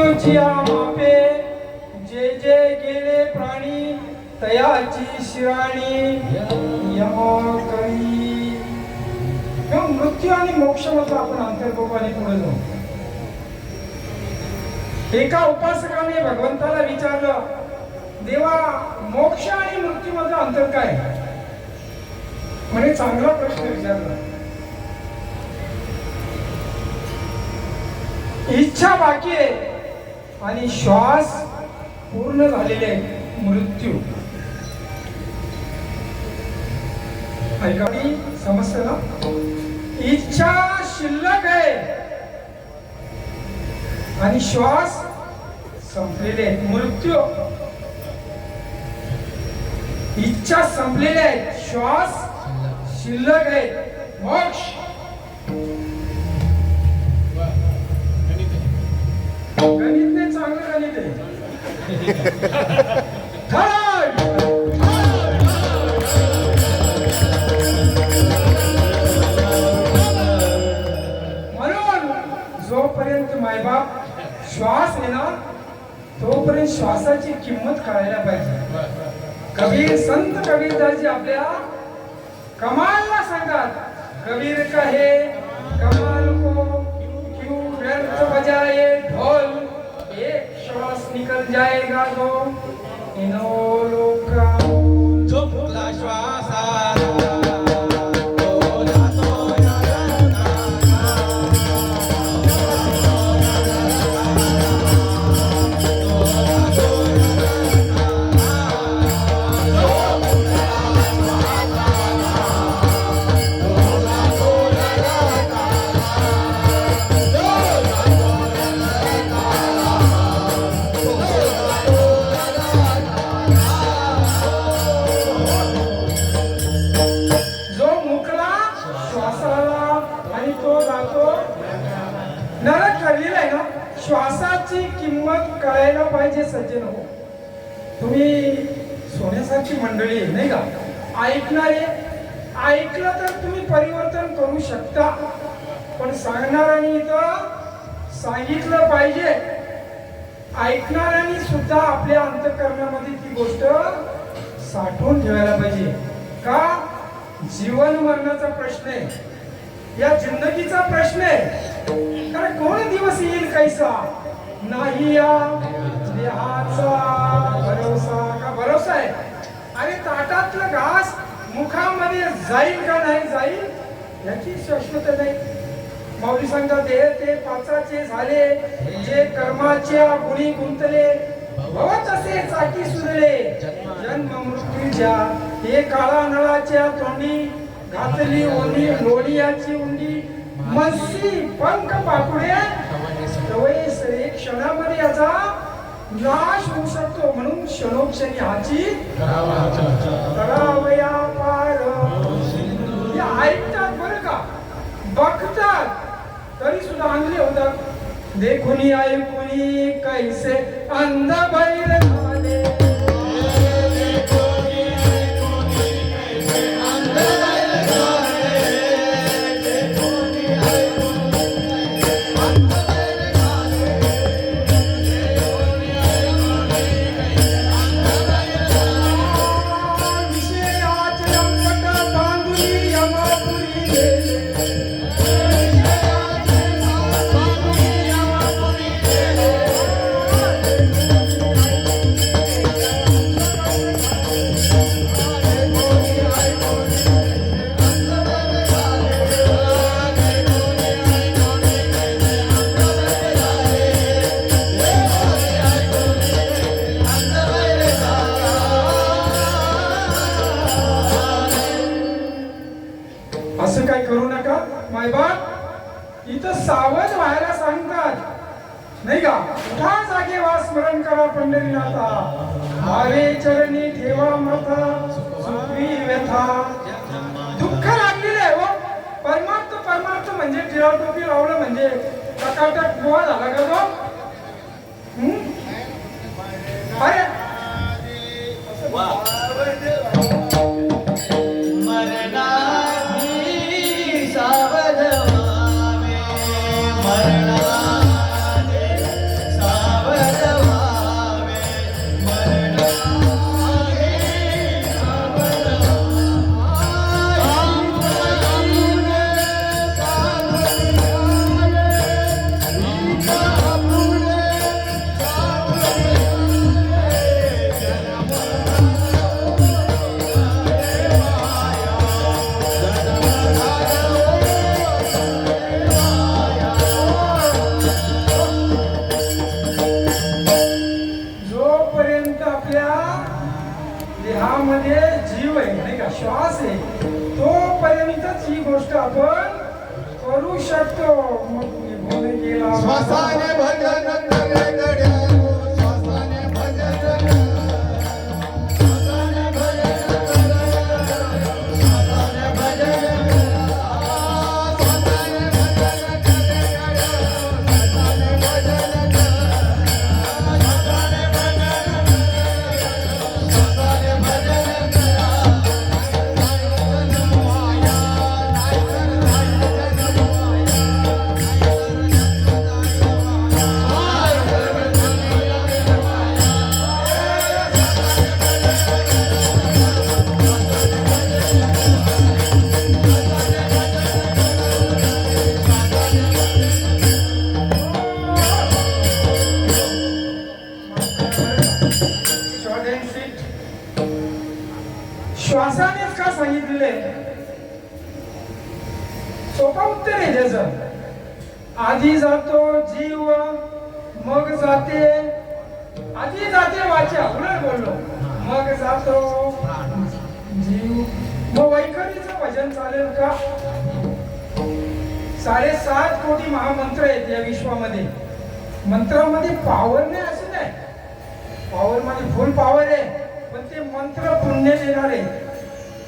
मृत्यूची मापे जे जे गेले प्राणी तयाची शिराणी यम करी. मग मृत्यू आणि मोक्षामधला आपण अंतर बघू आणि पुढे जाऊ. एका उपासकाने भगवंताला विचारलं, देवा मोक्ष आणि मृत्यूमधलं अंतर काय? म्हणे चांगला प्रश्न विचारला. इच्छा बाकी आहे आणि श्वास पूर्ण झालेले मृत्यू. ऐका समजतं ना? इच्छा शिल्लक आहे आणि श्वास संपलेले आहेत. मृत्यू. इच्छा संपलेले आहेत, श्वास शिल्लक आहे. मोक्ष गणित नाही, चांगलं गणित आहे. म्हणून जोपर्यंत मायबाप श्वास येणार तोपर्यंत श्वासाची किंमत कळायला पाहिजे. कबीर संत कबीरदासजी आपल्या कमालला सांगतात, कबीर कहे कमाल को क्यों व्यर्थ बजाए ढोल, एक श्वास निकल जाएगा तो इनो लोका. झोपला श्वासाला श्वासाची किंमत कळायला पाहिजे. सज्जन हो, तुम्ही सोन्यासारखी मंडळी आहे नाही का? ऐकणारे ऐकलं तर तुम्ही परिवर्तन करू शकता, पण सांगणाऱ्यांनी तर सांगितलं पाहिजे. ऐकणाऱ्यांनी सुद्धा आपल्या अंतःकरणामध्ये ती गोष्ट साठवून ठेवायला पाहिजे. का? जीवन मरणाचा प्रश्न आहे, या जिंदगीचा प्रश्न आहे. कारण कोण दिवस येईल कैसा नाही या देहाचा भरोसा. का भरोसा आहे? अरे ताटातलं घास मुखामध्ये जाईल का नाही जाईल याची शाश्वत नाही. माऊली सांगतात, देह ते पाचाचे झाले, जे कर्माच्या गुणी गुंतले, भवत असे चाकी सुरले, जन्म मृत्यूच्या हे काळा नळाच्या तोंडी, घातली ओली लोणियाची उंडी, मसी पंख पापुडे तवयेस एक क्षणामध्ये याचा नाश होऊ शकतो. म्हणून क्षणोक्षणी हाची करावया पार. हे ऐकतात बरं का, बघतात तरी सुद्धा अंधले होतात. देखुनी ऐकुनी कैसे अंध बैर झाले, असं काय करू नका मायबाप. इथं सावध व्हायला सांगतात नाही का? उठा जागे वा स्मरण करा पंढरीनाथा, भावे चरणी ठेवा माथा, सुखवी व्यथा. दुःख लागलेलं आहे हो. परमार्थ परमार्थ म्हणजे टिळा टोपी लावलं म्हणजे टकाटक गोवा झाला का तो? अरे सावध व्हावे, मरणाधे सावध ह्यामध्ये जीव आहे नाही का, श्वास आहे, तोपर्यंतच ही गोष्ट आपण करू शकतो. मग निघून गेला श्वासाने भजन करे गड्या, श्वासाने भजन करे. श्वासाने भजन करे, श्वासाने भजन करे. श्वासाने भजन करे गड्या, श्वासाने भजन करे. श्वासाने भजन करे, श्वासाने भजन करे. Short and sweet. श्वासानेच का सांगितले? सोपा उत्तर आहे त्याचं. आधी जातो जीव, मग जाते, आधी जाते वाचा, उलट बोललो, मग जातो जीव. मग वैखरीचं भजन चालेल का? 7.5 कोटी महामंत्र आहेत या विश्वामध्ये. मंत्रामध्ये पॉवर नाही असं नाही, पॉवर मध्ये फुल पॉवर आहे, पण ते मंत्र पुण्य देणारे.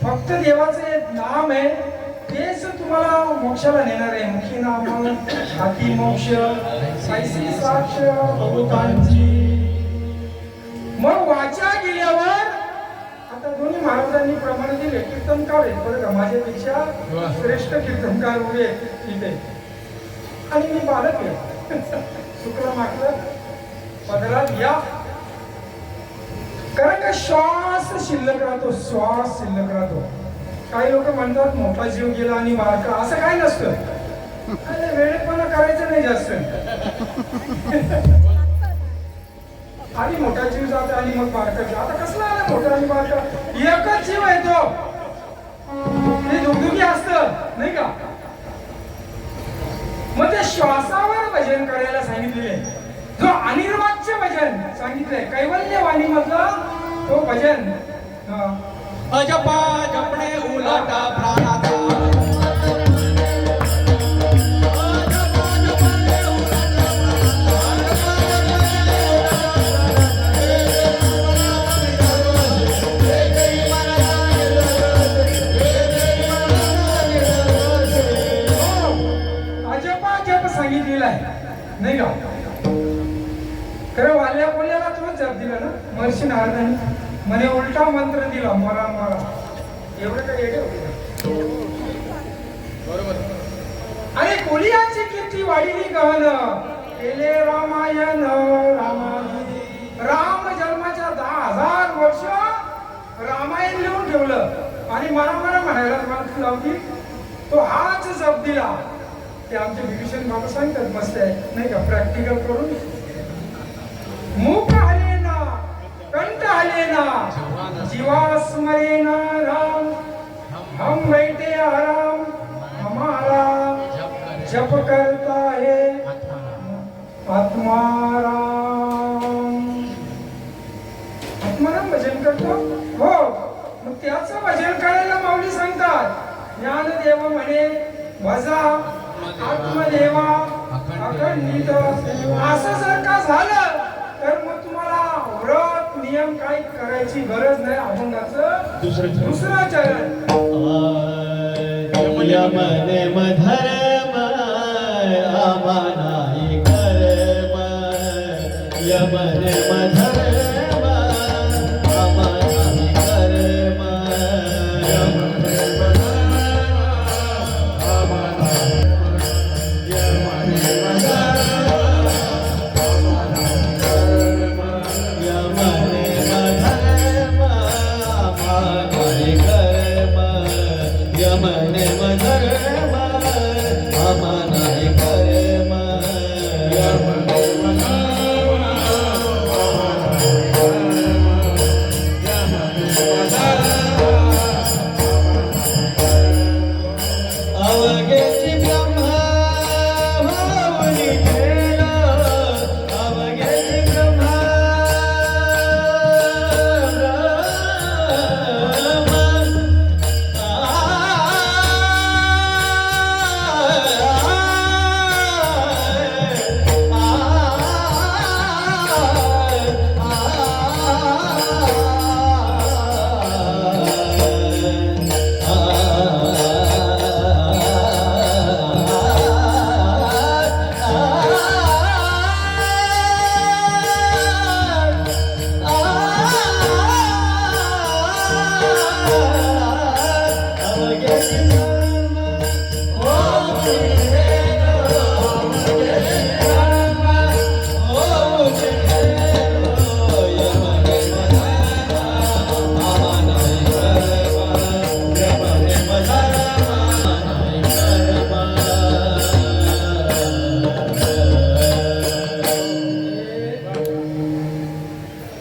फक्त देवाचं एक नाम आहे, तेच तुम्हाला मोक्षाला नेणार आहे. मुखी नाम हाती मोक्ष, ऐसी साक्ष बहुतांची. मग वाचा गेल्यावर आता दोन्ही महाराजांनी प्रमाण दिले. कीर्तनकार आहेत बरं का, माझ्यापेक्षा श्रेष्ठ कीर्तनकार उभे आहेत इथे, आणि मी बालक आहे. शुक्र मागलं पदरात या, कारण का श्वास शिल्लक राहतो, श्वास शिल्लक राहतो. काही लोक म्हणतात मोठा जीव गेला आणि बारका, असं काय नसतं. अरे वेळेपणा करायचं नाही जास्त. आधी मोठा जीव जातो आणि मग बारका जीव. आता कसला आला मोठा आणि बारका? एकच जीव आहे तो, ते दुगदुगी असतं नाही का. मग ते श्वासावर भजन करायला सांगितलेले. जो अनिर्वाच्य भजन सांगितलंय कैवल्य वाणी मधलं तो भजन. अजपा जपणे उलटा प्राणाचा. अजपा जप सांगितलेला आहे नाही का. खरं वाल्या बोलल्याला तोच जप दिला ना महर्षी नारदांनी. म्हणे उलटा मंत्र दिला, मरा मरा. एवढं काही येडे होते बरोबर. आणि कोलियांची कीर्ती वाढीली गहन केले रामायण रामायण. राम जन्माच्या 10,000 वर्ष रामायण लिहून ठेवलं आणि मरा मरा म्हणायला माणसं लावली. तो हाच जप दिला. ते आमचे विभीषण बाबा सांगतात मस्त आहे नाही का, प्रॅक्टिकल करून. मुख हलेना, कंठ हलेना, जीवा स्मरेना राम. हम बैठे आराम, हमारा जप करता है आत्माराम. आत्माराम भजन करतो हो. मग त्याचं भजन करायला माऊली सांगतात. ज्ञानदेव म्हणे भजा आत्मदेवा अखंडित. असं जर का झालं तर मग तुम्हाला व्रत नियम काही करायची गरज नाही. अभंगाचं दुसरं चरण. यम नेम धर्म आमानाई कर्म. यम नेम धर्म आमानाई कर्म. यम नेम धर्म आमानाई. यम नेम धर्म यम नेम धर्म आमानाई कर्म. यम नेम धर्म आमानाई कर्म. यम नेम धर्म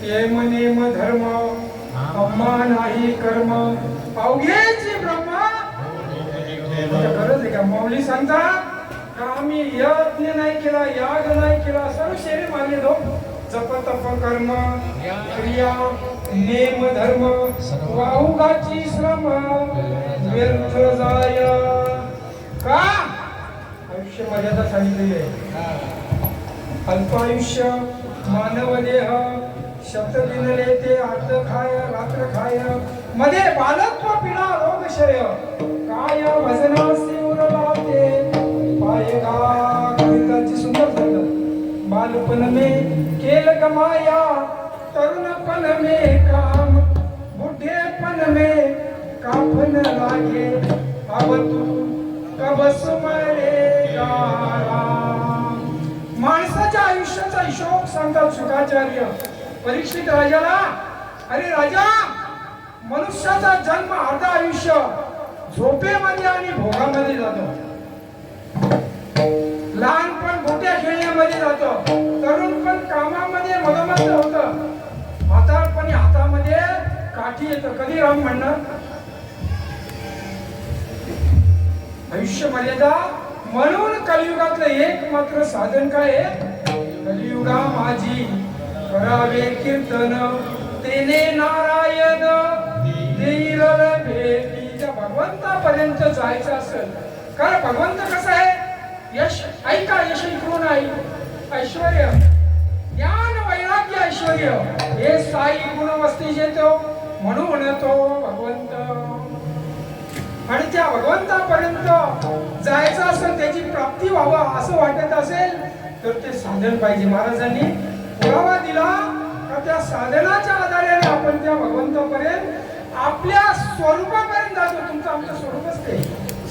येम नेम धर्म अम्मा नाही कर्म अवघेची ब्रह्म. गरज आहे का? माऊली सांगतात का आम्ही यज्ञ नाही केला, याग नाही केला, सर्व शेरे मानले दो जप तप कर्म क्रिया नेम धर्म वाहुगाची श्रम व्यर्थ जाय. का? आयुष्य मर्यादा सांगितलेली आहे. अल्पायुष्य मानव देह शब्द दिनले ते अर्ध खाय रात्र खाय मध्ये बालत्व पिढा रोगशय काय भजनासी उरलाते पाय गा. कविताची सुंदर सांगतात. बालपन में केल कमाया तरुणपन में काम बुढ़ेपन में काफन लागे अब तू कब सुमरेगा राम. माणसाच्या आयुष्याचा हिशोब सांगतात शुकाचार्य परीक्षित राजाला. अरे राजा, मनुष्याचा जन्म अर्धा आयुष्य झोपेमध्ये आणि भोगामध्ये जातो. लहानपण गोट्या खेळण्यामध्ये जातं, तरुणपण कामामध्ये मधोमध होतं, म्हातारपणी हातामध्ये काठी येतं. कधी राम म्हणणार? आयुष्य मर्यादा. म्हणून कलियुगातलं एकमात्र साधन काय आहे? कलियुगा माझी करावे कीर्तन तेने नारायण देईल भेटी. त्या भगवंतापर्यंत जायचं असेल, कारण भगवंत कसं आहे? यश ऐका, यश इकडून आहे. ऐश्वर्य ज्ञान वैराग्य ऐश्वर्य हे साई गुण वस्ती येतो म्हणून तो भगवंत. आणि त्या भगवंतापर्यंत जायचं असेल, त्याची प्राप्ती व्हावं असं वाटत असेल तर ते साधन पाहिजे. महाराजांनी पुरावा दिला का त्या साधनाच्या आधाराने आपण त्या भगवंतापर्यंत आपल्या स्वरूपापर्यंत जातो. तुमचं आमचं स्वरूपच ते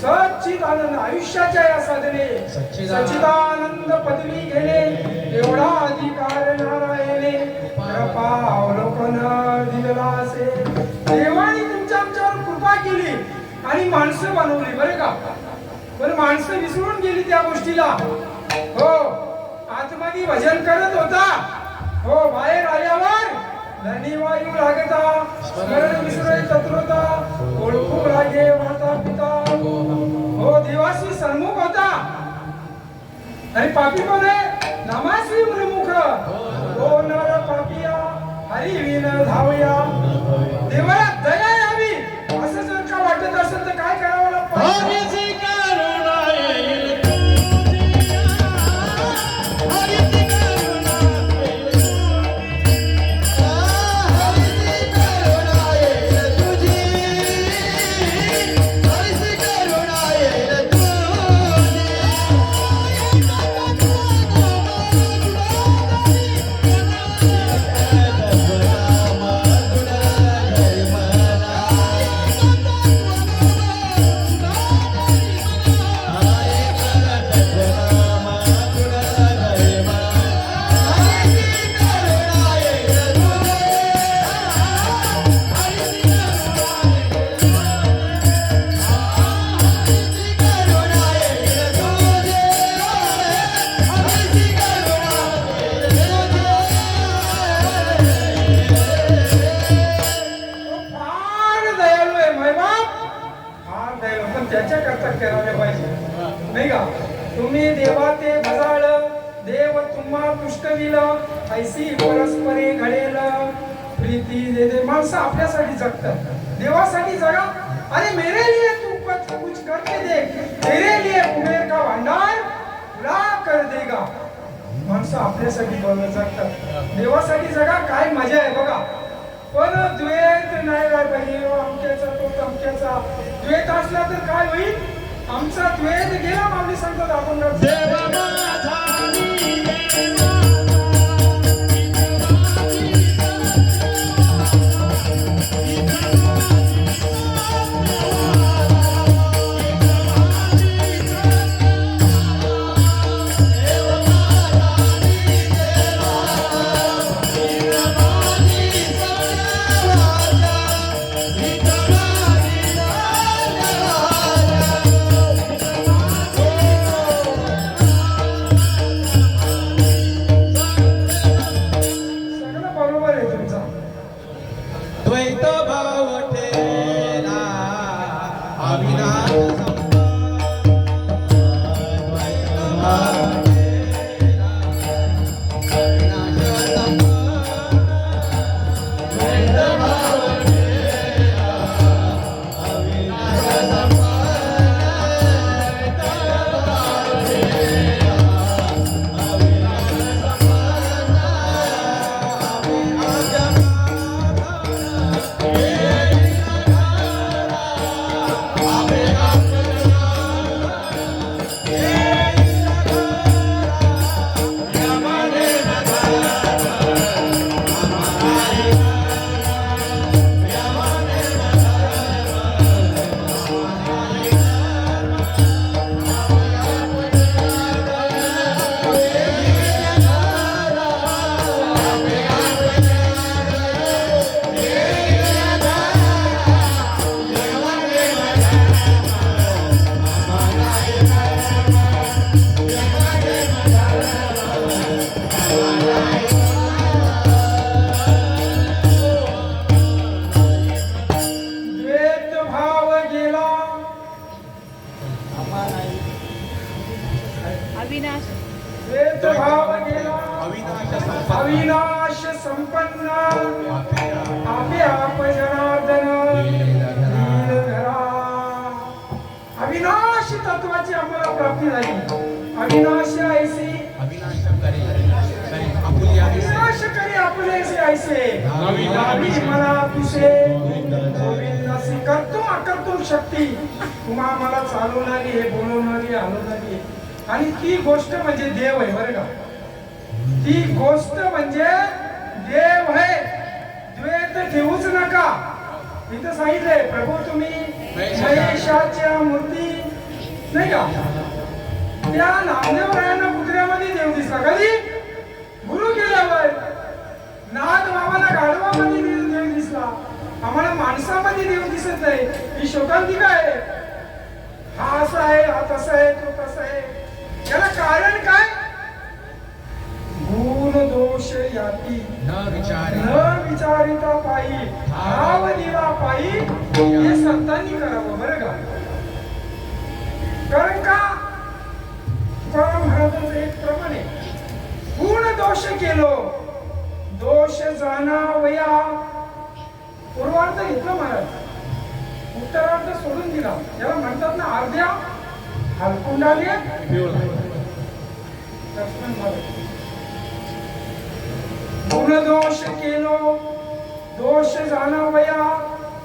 सच्चिदानंद. आयुष्याच्या या साधने सच्चिदानंद पदवी घेणे एवढा अधिकार नारायणे कृपा अवलोकन दिलेला असे. देवाने तुमच्या आमच्यावर कृपा केली आणि माणसं बनवली. बरे का? पण माणसं विसरून गेली त्या गोष्टीला. हो, आतमध्ये भजन करत होता, हो बाहेर आल्यावर धनी वायू लागता स्मरण विसरे तत्वता ओळखू लागे माता पिता. हो, देवाशी सन्मुख होता आणि पापी कोणे? नामासी उन्मुख. हो नर पापिया हरी विन धावया. देवाला दया यावी असं जर का वाटत असेल तर काय करावं लागतं? नाही का? तुम्ही देवा ते भजाळ देव तुम्हा पुष्टविल ऐसी परस्परे घडेल प्रीती दे. माणसं आपल्यासाठी जगतात, देवासाठी जगा. अरे मेरे लिए तू कुछ करके दे, तेरे लिए कुबेर का भंडार खुला कर देगा. माणसं आपल्यासाठी जगतात, देवासाठी जगा. काय मजा आहे बघा. पण द्वेष नाही राहिला पाहिजे. आमच्याचा तो तमक्याचा द्वेष असला तर काय होईल? आमचा द्वेष गेला. माऊली सांगतात आपण अविनाश संपन्न आपे आप जनार्दन दीनधरा. अविनाशी तत्वाची आम्हाला प्राप्ती झाली. अविनाशी ऐसे विनाश करी आपलेसे ऐसे नावी मला तुसे गोविंदासी करतो अकर्तुम शक्ती. तुम्हा मला चालवणारी आहे, बोलवणारी, हलवणारी आहे. आणि ती गोष्ट म्हणजे देव आहे बरं का. ती गोष्ट म्हणजे देव आहे. द्वैत ठेवूच नका. इथं सांगितलंय प्रभू तुम्ही महेशाच्या मूर्ती नाही का. त्या नामदेवरायांना कुत्र्यामध्ये देव दिसला कधी गुरु केल्यावर. नाथ बाबाला गाढवामध्ये देव दिसला. आम्हाला माणसामध्ये देव दिसत नाही. ही शोकांतिका आहे. हा असा आहे, हा तसा आहे, तो तसा आहे. याला कारण काय. गुण दोष याती न विचारिता पायी भाव दिला पायी हे संतांनी करावं बरं का. कारण का महाराजांचं एक प्रमाणे गुण दोष केलो दोष जाणावया. पूर्वार्ध घेतलं महाराज, उत्तरार्ध सोडून दिला. याला म्हणतात ना अर्ध्या हलकुंडाने गुण दोष केलो दोष जाणावया.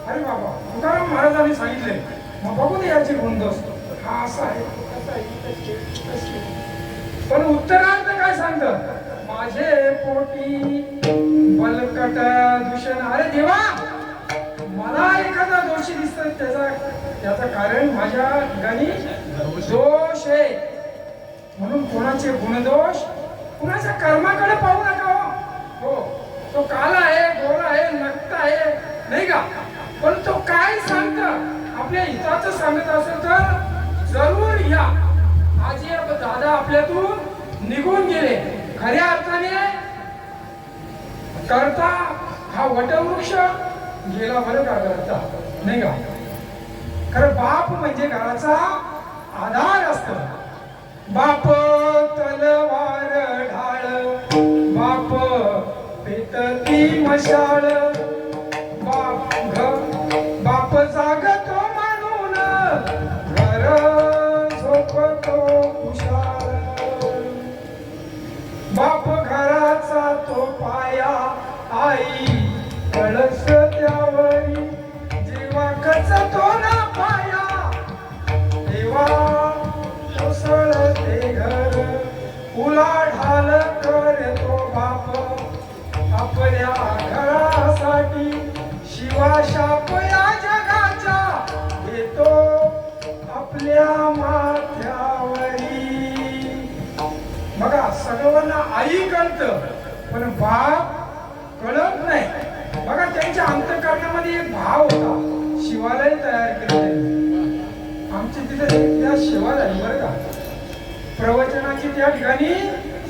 अरे बाबा तुकाराम महाराजांनी सांगितले. मग बघू दे याचे गुणदोष. हा असा आहे, तसा आहे, तशी आहे. पण उत्तरार्ध काय सांगतं. माझे पोटी बलकट दूषण. अरे देवा मला एखादा दोषी दिसतोय त्याचा कारण माझ्या ठिकाणी दोष आहे. म्हणून कोणाचे गुणदोष कुणाच्या कर्माकडे पाहू नका. हो तो काला आहे, गोरा आहे, नक्ता आहे नाही का. पण तो काय सांगत आपल्या हिताचं सांगत असेल तर जरूर या. आजी दादा आपल्यातून निघून गेले. खऱ्या अर्थाने करता हा वटवृक्ष गेला बरं का. करता नाही का. खरं बाप म्हणजे घराचा आधार असतो. बाप तलवार ढाळ बाप पेटती मशाळ बाप जागतो म्हणून घर झोपतो खुशाल. बाप घराचा तो पाया आई कळस त्यावरी जेव्हा खचतो ना पाया तेव्हा कोसळते घर. उलाढाल करतो बाप आपल्या घरासाठी शिवाशाप या जगाच्या येतो आपल्या माथ्यावरी. बघा सगळ्यांना आई कळत पण बाप कळत नाही. बघा त्यांच्या अंतःकरणामध्ये एक भाव होता. शिवालय तयार केले. आमची तिथे त्या सेवा झाली बरं का. प्रवचनाची त्या ठिकाणी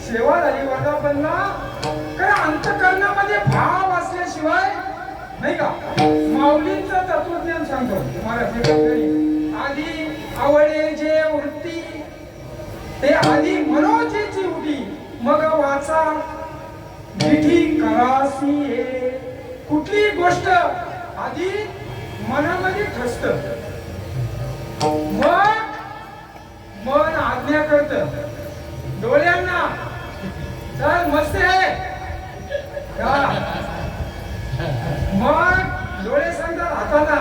सेवा झाली वर्धापनला. कारण अंतःकरणामध्ये भाव असल्याशिवाय नाही का. माऊलींचं तत्वज्ञान सांगतो तुम्हाला. आधी आवडे जे वृत्ती ते आधी मनोजेची उठी मग वाचा मिठी करासी. कुठली गोष्ट आधी मनामध्ये ठसत मग मन आज्ञा करत. डोळ्यांना चल मस्त आहे मग डोळे सांगतात हाताला.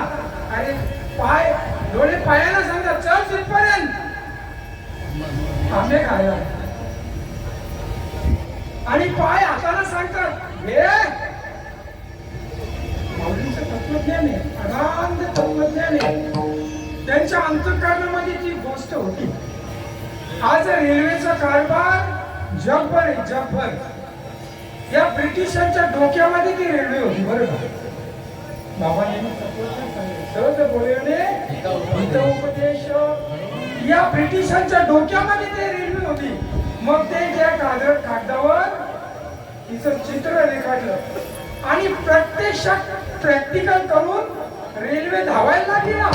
अरे पाय डोळे पायाला सांगतात चल तिथपर्यंत आंबे खायला. आणि पाय हाताला सांगतात हे माऊलींचं तत्वज्ञान आहे. अगाध तत्वज्ञान आहे. त्यांच्या अंतःकरणामध्ये ती गोष्ट होती. आज रेल्वेचा कारभार जगभर आहे. जगभर या ब्रिटिशांच्या डोक्यामध्ये ती रेल्वे होती बरं का. बाबांनी सहज बोलवणे हितोपदेश. या ब्रिटिशांच्या डोक्यामध्ये ते रेल्वे होती. मग ते त्या कागदावर तिचं चित्र रेखाटलं आणि प्रत्यक्षात प्रॅक्टिकल करून रेल्वे धावायला लागली ना.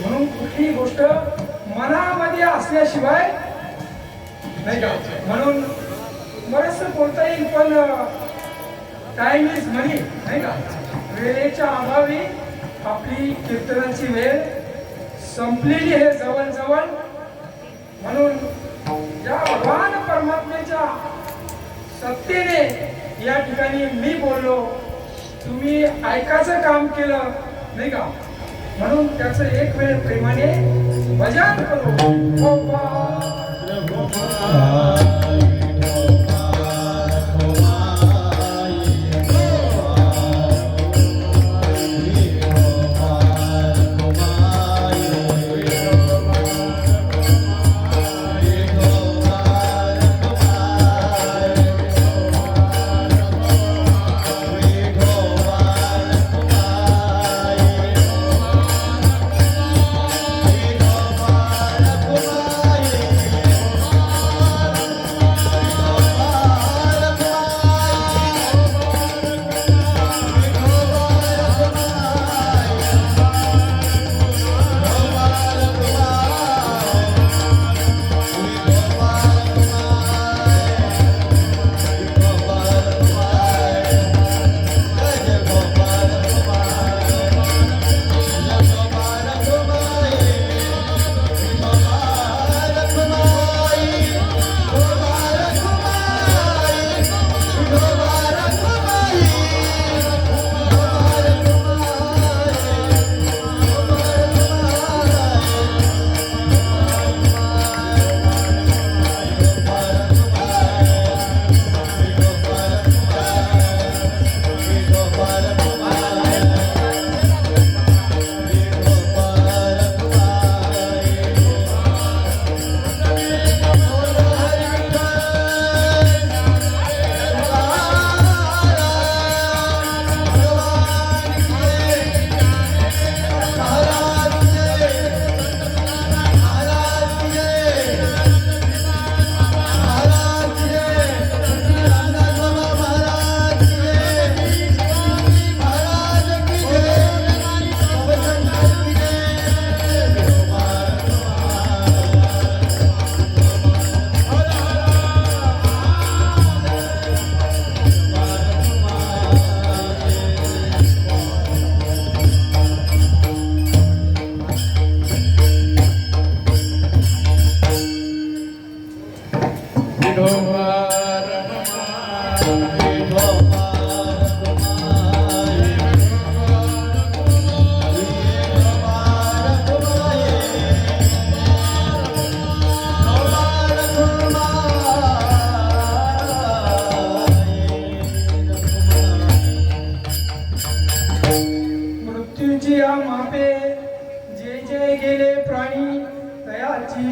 म्हणून कुठली गोष्ट मनामध्ये असल्याशिवाय नाही का? म्हणून बरंचसं बोलता येईल, पण टाइम इज मनी, नाही का? वेळेच्या अभावी आपली कीर्तनाची वेळ संपलेली आहे जवळ. म्हणून या भगवान परमात्म्याच्या सत्तेने या ठिकाणी मी बोललो, तुम्ही ऐकायचं काम केलं, नाही का? म्हणून त्याचं एक वेळ प्रेमाने भजन करू.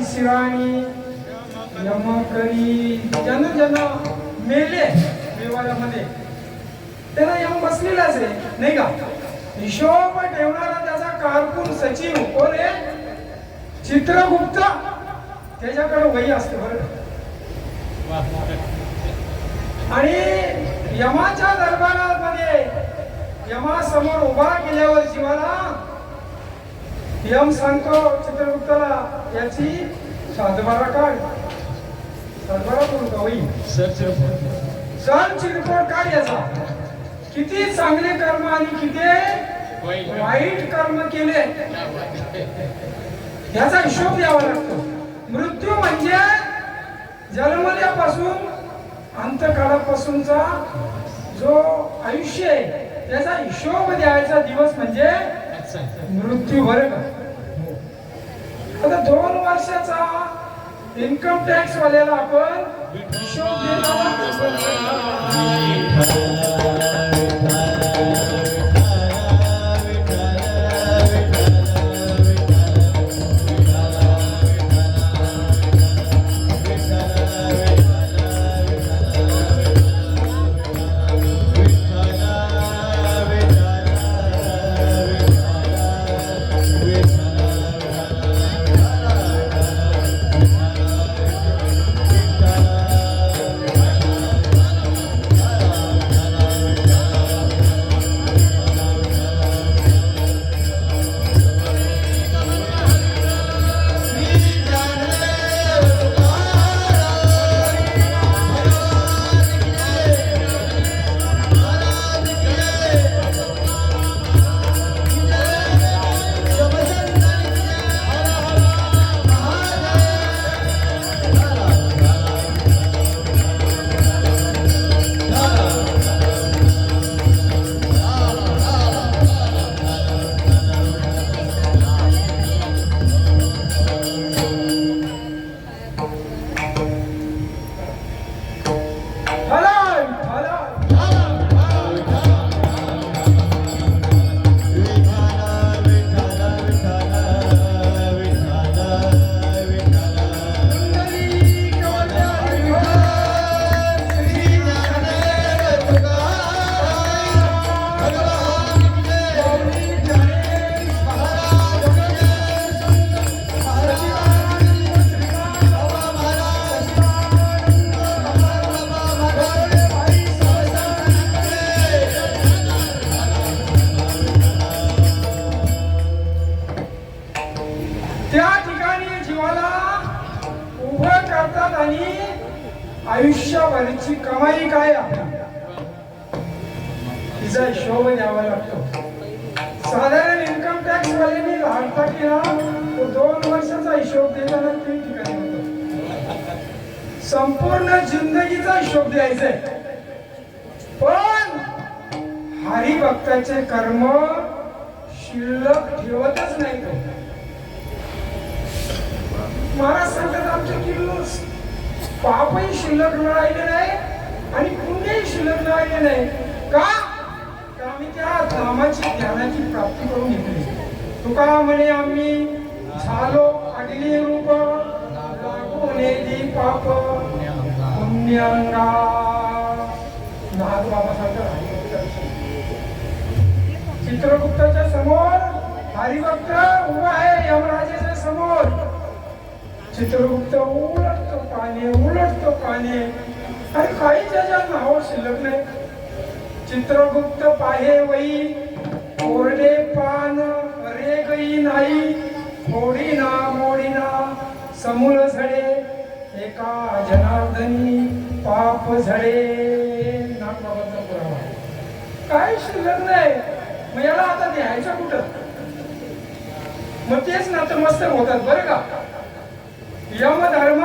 शिराणी यमकरी जन मेले विवादामध्ये त्याला यम बसलेलाच आहे, नाही का? हिशोब ठेवणारा त्याचा कारकून सचिव कोण आहे? चित्रगुप्त. त्याच्याकडे वही असते बरं. आणि यमाच्या दरबारामध्ये यमासमोर उभा केल्यावर जीवाला यम सांगतो चित्रगुप्ताला, याची सातबारा काढ. सातबारा करू का वही? सर्च रिपोर्ट काढ याचा. किती चांगले कर्म आणि किती वाईट कर्म केले याचा हिशोब द्यावा लागतो. मृत्यू म्हणजे जन्मल्यापासून अंतकाळापासूनचा जो आयुष्य आहे त्याचा हिशोब द्यायचा दिवस म्हणजे मृत्यू. बरं का? आता 2 वर्षाचा इन्कम टॅक्स वाल्याला आपण हिशोब देताना वर्षभरची कमाई काय आहे तिचा हिशोब द्यावा लागतो. साधारण इन्कम टॅक्स वाल्यांनी लाडता केला तो 2 वर्षाचा हिशोब देताना 3 ठिकाणी होतो. संपूर्ण जिंदगीचा हिशोब द्यायचा आहे. पण हरिभक्ताचे कर्म शिल्लक ठेवतच नाही तो. महाराज सांगतात आमचे किल्लोस पापही शिल्लक राहिले नाही आणि पुण्यही शिल्लक राहिले नाही. का तर आम्ही त्या नामाची ध्यानाची प्राप्ती करून घेतली. तुका म्हणे आम्ही झालो अग्नी रूप लागूने पाप पुण्यांगा. नाथ बाबा सांगतात चित्रगुप्ताच्या समोर हरिभक्त उभा आहे यमराजाच्या समोर. चित्रगुप्त उलटतो पाने आणि काही त्याच्या नावावर शिल्लक नाही. चित्रगुप्त पाहे वही कोरडे पान रे गई नाही मोडीना समूळ झडे एका जनार्दनी पाप झडे. नागबाबांचा पुरावा काय शिल्लक नाही. मग याला आता द्यायचं कुठं. मग तेच नतमस्तक होतात बरं का. यमधर्म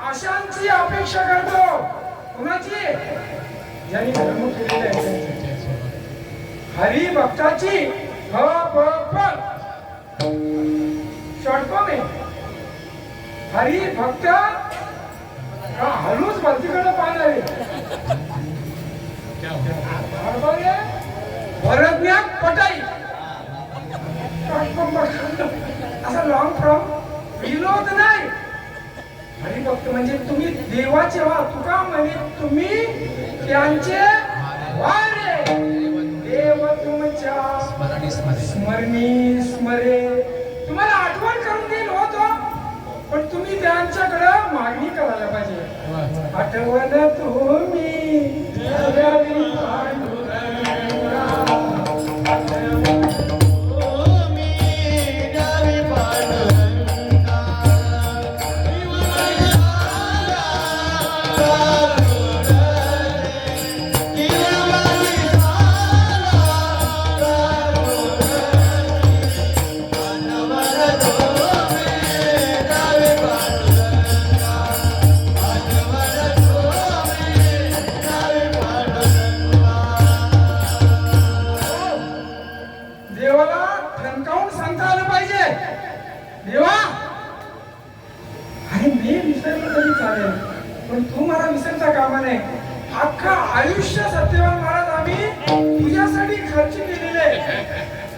अशांची अपेक्षा करतो. कुणाची ज्यांनी धर्म केलेले आहे. हरिभक्ताची शॉर्ट फॉर्म आहे. हरिभक्त हलूच भरतीकडे पाहणारे वरज्ञान पटाई असा लॉंग फ्रॉम विनोद नाही. हरिभक्त म्हणजे तुम्ही देवाचे व्हा. तुका म्हणे तुम्ही त्यांचे वारे. देव तुमच्या स्मरणी स्मरे. तुम्हाला आठवण करून देईल होतो पण तुम्ही त्यांच्याकडे मागणी करायला पाहिजे. आठवण तुम्ही द्यावी पांडुरंगा. देवाला ठणकावून सांगता आलं पाहिजे. देवा अरे मी विसरलो तरी चालेल पण तू मला विसरता कामा नाही. अख्खा आयुष्य सत्यवान महाराज आम्ही तुझ्यासाठी खर्च केलेले.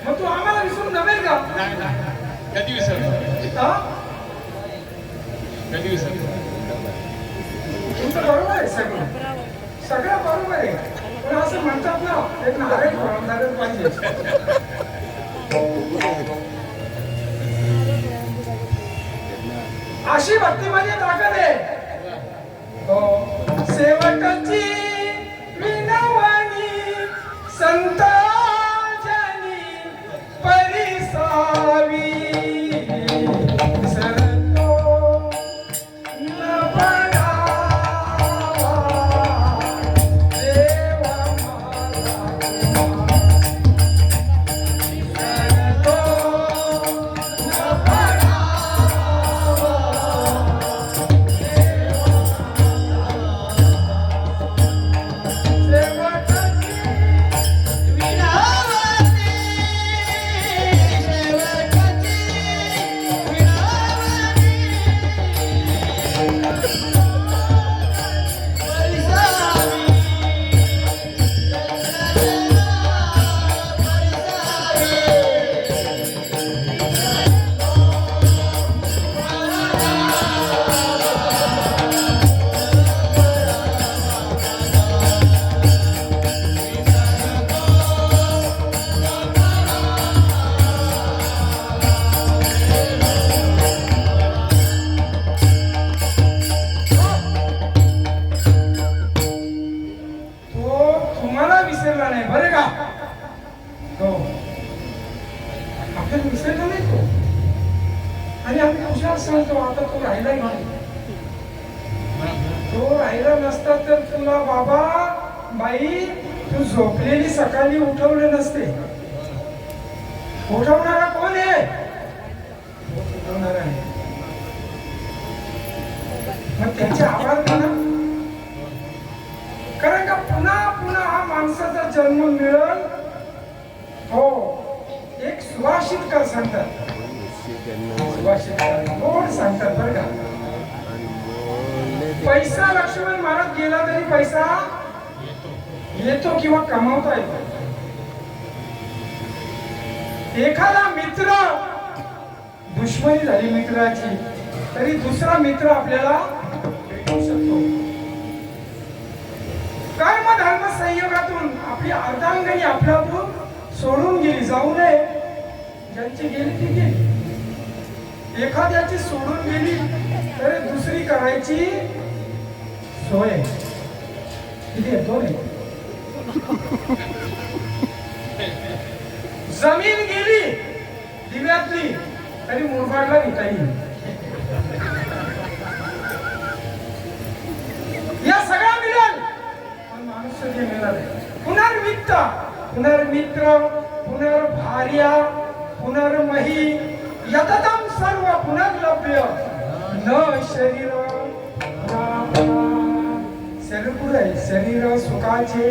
मग तू आम्हाला विसरून नव्हे का. कधी विसरतो. कधी विसरतो. तुमचं बरोबर आहे. सगळं बरोबर आहे. पण असं म्हणतात ना एक नारायण फळवणारच पाहिजे. अशी भक्तीमध्ये ताकद आहे. शेवटची विनवणी संत जनी परिसावी. सरतो न पडावा देवा असतात तर तुला बाबा बाई तू झोपलेली सकाळी उठवले नसते. उठवणारा कोण आहे? उठवणारा आहे. मग त्याचे आभार माना. कारण का पुन्हा पुन्हा हा माणसाचा जन्म मिळेल. हो एक सुभाषितकार सांगतात, सुभाषितकार कोण सांगतात बरं का, पैसा लक्ष्मण मारत गेला तरी पैसा येतो किंवा कमावता येतो. एखादा मित्र दुश्मनी झाली मित्राची तरी दुसरा मित्र आपल्याला भेटू शकतो. कर्म धर्म संयोगातून आपली अर्धांगिनी आपल्यातून सोडून गेली, जाऊ नये. ज्यांची गेली ती गेली. एखाद्याची सोडून गेली तर दुसरी करायची सोय किती येतो नाही. जमीन गेली दिव्यातली तरी मुरबाडला घेता येईल. या सगळ्या मिळेल पण माणूस ते मिळाले. पुनर्वित्त, पुनर्मित्र, पुनर्भार्या, पुनर्मही यततम सर्व पुनर्लभ्य न शरीर. शरीर पुढे शरीर सुखाचे,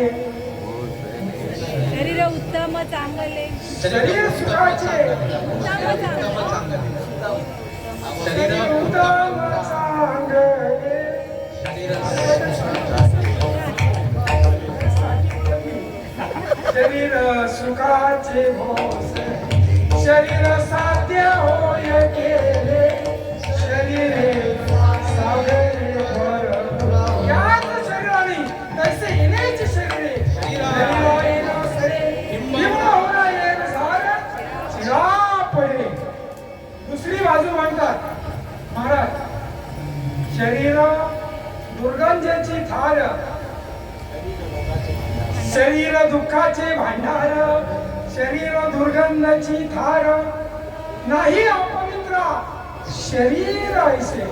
शरीर उत्तम चांगले, शरीर सुखाचे, उत्तम चांगले, शरीर उत्तम चांगले, शरीर सुखाचे भोसे, शरीर साध्य होय केले, शरीरे साधे वर. याच शरीराने तैसे येण्याचे शरीरे दुसरी बाजू म्हणतात महाराज, शरीर दुर्गंधेची थार, शरीर दुःखाचे भांडार, शरीर दुर्गंधाची थार, नाही अपवित्र शरीर ऐसे.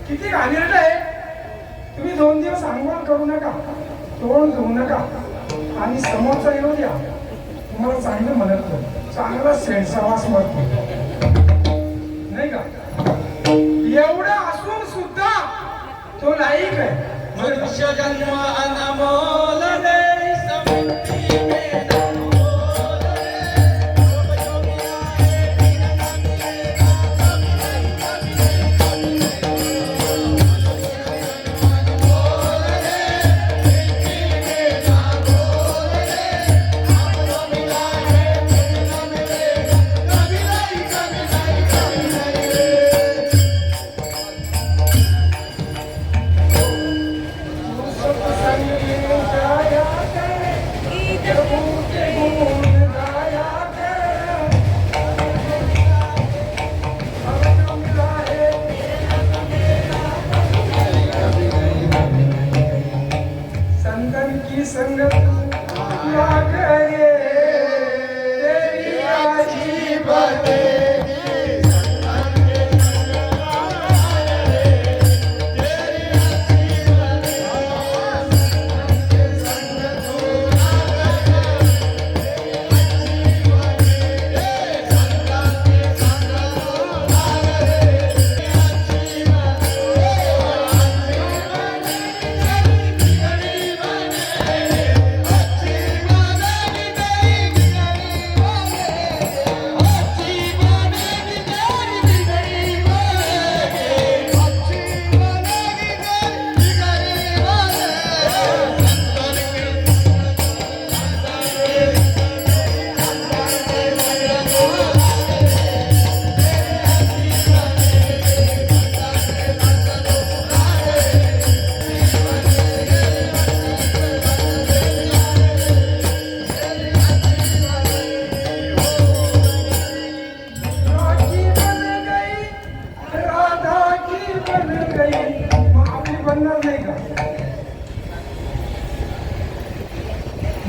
किती घाणेरडं आहे. तुम्ही 2 दिवस आंघोळ करू नका, तोंड धुवू नका आणि समोरचा येऊ द्या, तुम्हाला चांगलं म्हणत नाही, चांगला शेळसावास मरतो नाही का. एवढं असून सुद्धा तो लायक आहे. मनुष्य जन्म अनमोल रे, समृद्धी वेद अनमोल संगत लागे तेरी अजीब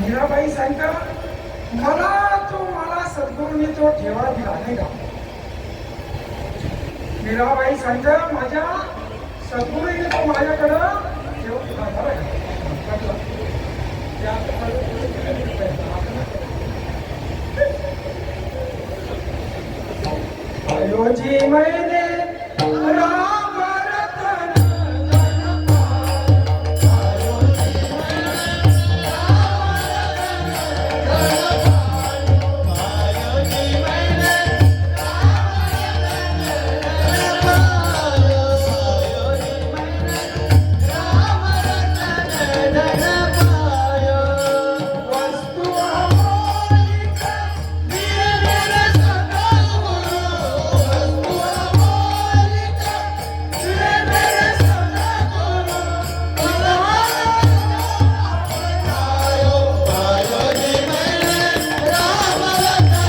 मीराबाई सांगतात मला सद्गुरूंनी तो ठेवा दिला नाही का. मीराबाई सांगतात माझ्या सद्गुरूंनी तो माझ्याकडं ठेवा दिला. रोजी मैंने राम रतन धन पायो। वस्तु अमोलिक दिए मेरे सद्गुरु। वस्तु अमोलिक दिए मेरे सद्गुरु। पायो पायो जी मैंने राम रतन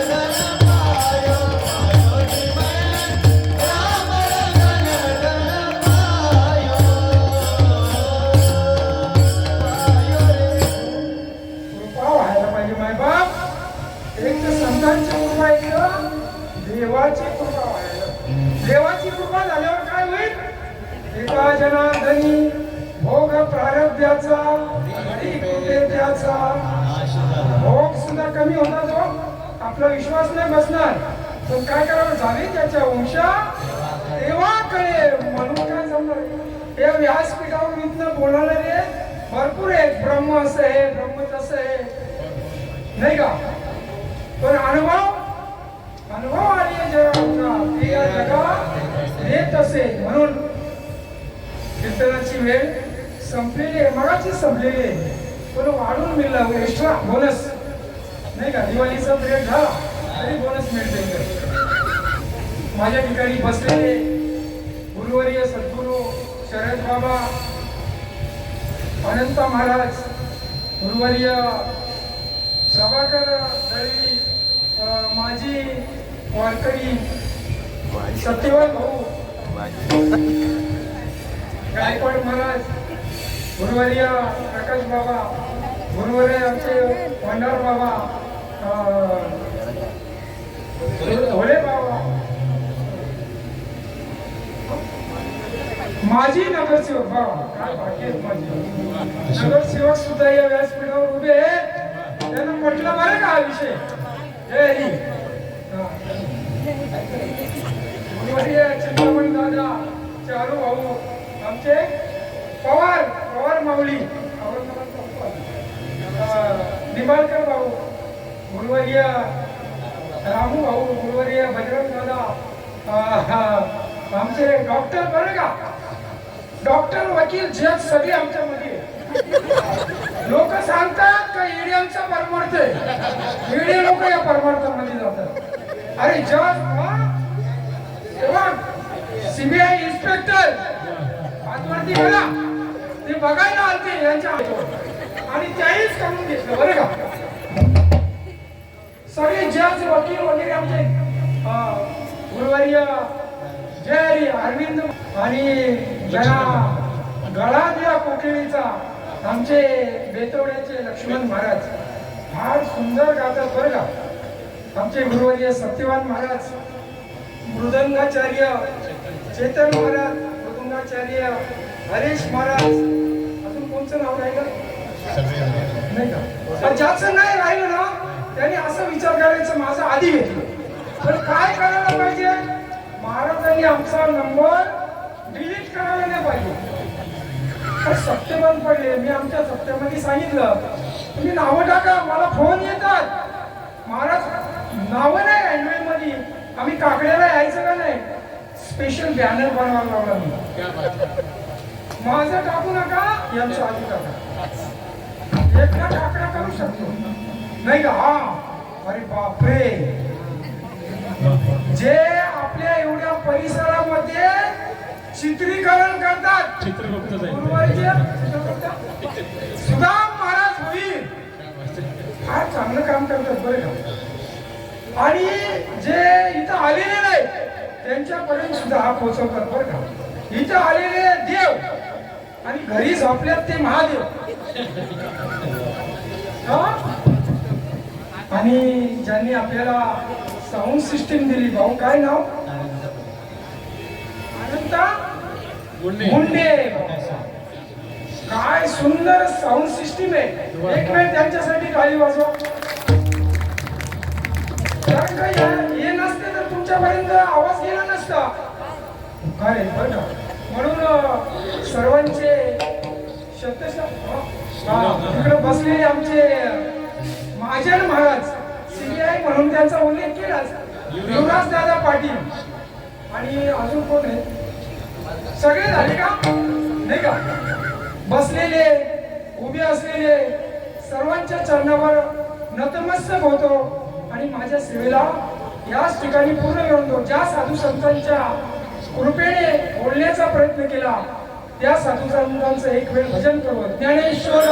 धन पायो। पायो जी मैंने राम रतन धन पायो। कृपा व्हायला पाहिजे मायबाप. एक तर संतांची कृपा येतं, देवाची कृपा व्हायला. देवाची कृपा झाल्यावर काय होईल? एका जनार्दनी भोग प्रारब्धाचा आणि कृपेचा भोग सुद्धा कमी होता. जो आपला विश्वास नाही बसणार तर काय करावं? झाले त्याच्या वंशा देवाकडे म्हणून काय जमणार? या व्यासपीठावर इथनं बोलणारे भरपूर आहेत. ब्रह्म असं आहे, ब्रह्म तसं आहे, नाही का? पण अनुभव आली जगाचा ते या जगात येत असे. म्हणून कीर्तनाची वेळ संपलेली आहे, मगाची संपलेली आहे. पण वाढून मिळला एक्स्ट्रा बोनस, नाही का? दिवाळीचा पिरियड झाला तरी बोनस मिळते. माझ्या ठिकाणी बसलेले गुरुवर्य सद्गुरू शरद बाबा अनंत महाराज, गुरुवर्य प्रभाकर दळवी, माजी वारकरी सत्यवान भाऊ गायकवाड महाराज, गुरुवर्य प्रकाश बाबा, गुरुवर्य आमचे भंडार बाबा, भोले बाबा, माजी नगरसेवक. बाबा काय भाग्य आहेत माझी. नगरसेवक सुद्धा या व्यासपीठावर उभे आहेत. त्यांना म्हटलं बरं का हा विषय. जय हरी. चिंतामणी दादा, चारू भाऊ, आमचे पवार माऊली, निंबाळकर भाऊ, गुरुवर्य रामू भाऊ, गुरुवर्य बजरंग दादा, आमचे डॉक्टर बरं का, डॉक्टर वकील जज सगळे आमच्यामध्ये. लोक सांगतात का ईडीएमचा परमार्थय, ईडी लोक या परमार्थामध्ये जातात. अरे जज सीबीआय इन्स्पेक्टर आत्महत्ती करा ते बघायला आलते यांच्या आणि त्याहीच करून घेतलं बरं का. सगळे जज वकील वगैरे आमचे गुरुवर्य जय अरविंद आणि ज्यांना गळा दिला कोकिळीचा आमचे बेतवड्याचे लक्ष्मण महाराज फार सुंदर गातात बरं का. आमचे गुरुवर्य सत्यवान महाराज, मृदंगाचार्य चेतन महाराज, मृदंगाचार्य हरीश महाराज. अजून कोणचं नाव राहिलं नाही का? ज्याचं नाही राहिलं ना त्यांनी असं विचार करायचं माझं आधी घेतलं. पण काय करायला पाहिजे? महाराजांनी आमचा नंबर डिलीट करायला नाही पाहिजे. सत्य बंद पडले. मी आमच्या सत्यामध्ये सांगितलं तुम्ही नावं टाका. मला फोन येतात महाराज नावं नाही हँडमेड मध्ये. आम्ही काकड्याला यायचं का नाही? स्पेशल बॅनर बनवायला लावला मी. माझं टाकू नका, यांचं आधी टाका. एकदा काकडा करू शकतो नाही का? हा अरे बापरे. जे आपल्या एवढ्या परिसरामध्ये चित्रीकरण करतात सुदाम महाराज होईल. फार चांगलं काम करतात बरं का. आणि जे इथं आलेले नाही त्यांच्यापर्यंत सुद्धा हा पोहोचवतात बरं का. इथं आलेले देव आणि घरी झोपल्यात ते महादेव. आणि ज्यांनी आपल्याला साऊंड सिस्टीम दिली, भाऊ काय नाव? अनंता मुंडे. काय सुंदर साऊंड सिस्टीम आहे. एक मिनिट त्यांच्यासाठी टाळी वाजवा. हे नसते तर तुमच्यापर्यंत आवाज गेला नसता. काय बरं का? म्हणून सर्वांचे तिकडे बसलेले आमचे महाजन महाराज CBI म्हणून त्यांचा उल्लेख केलाच. युवराज दादा पाटील आणि अजून कोण आहे? सगळे झाले का नाही का? बसलेले उभे असलेले सर्वांच्या चरणावर नतमस्तक होतो आणि माझ्या सेवेला याच ठिकाणी पूर्ण करतो. ज्या साधू संतांच्या कृपेने बोलण्याचा प्रयत्न केला त्या साधू संतांचं एक वेळ भजन करू. ज्ञानेश्वर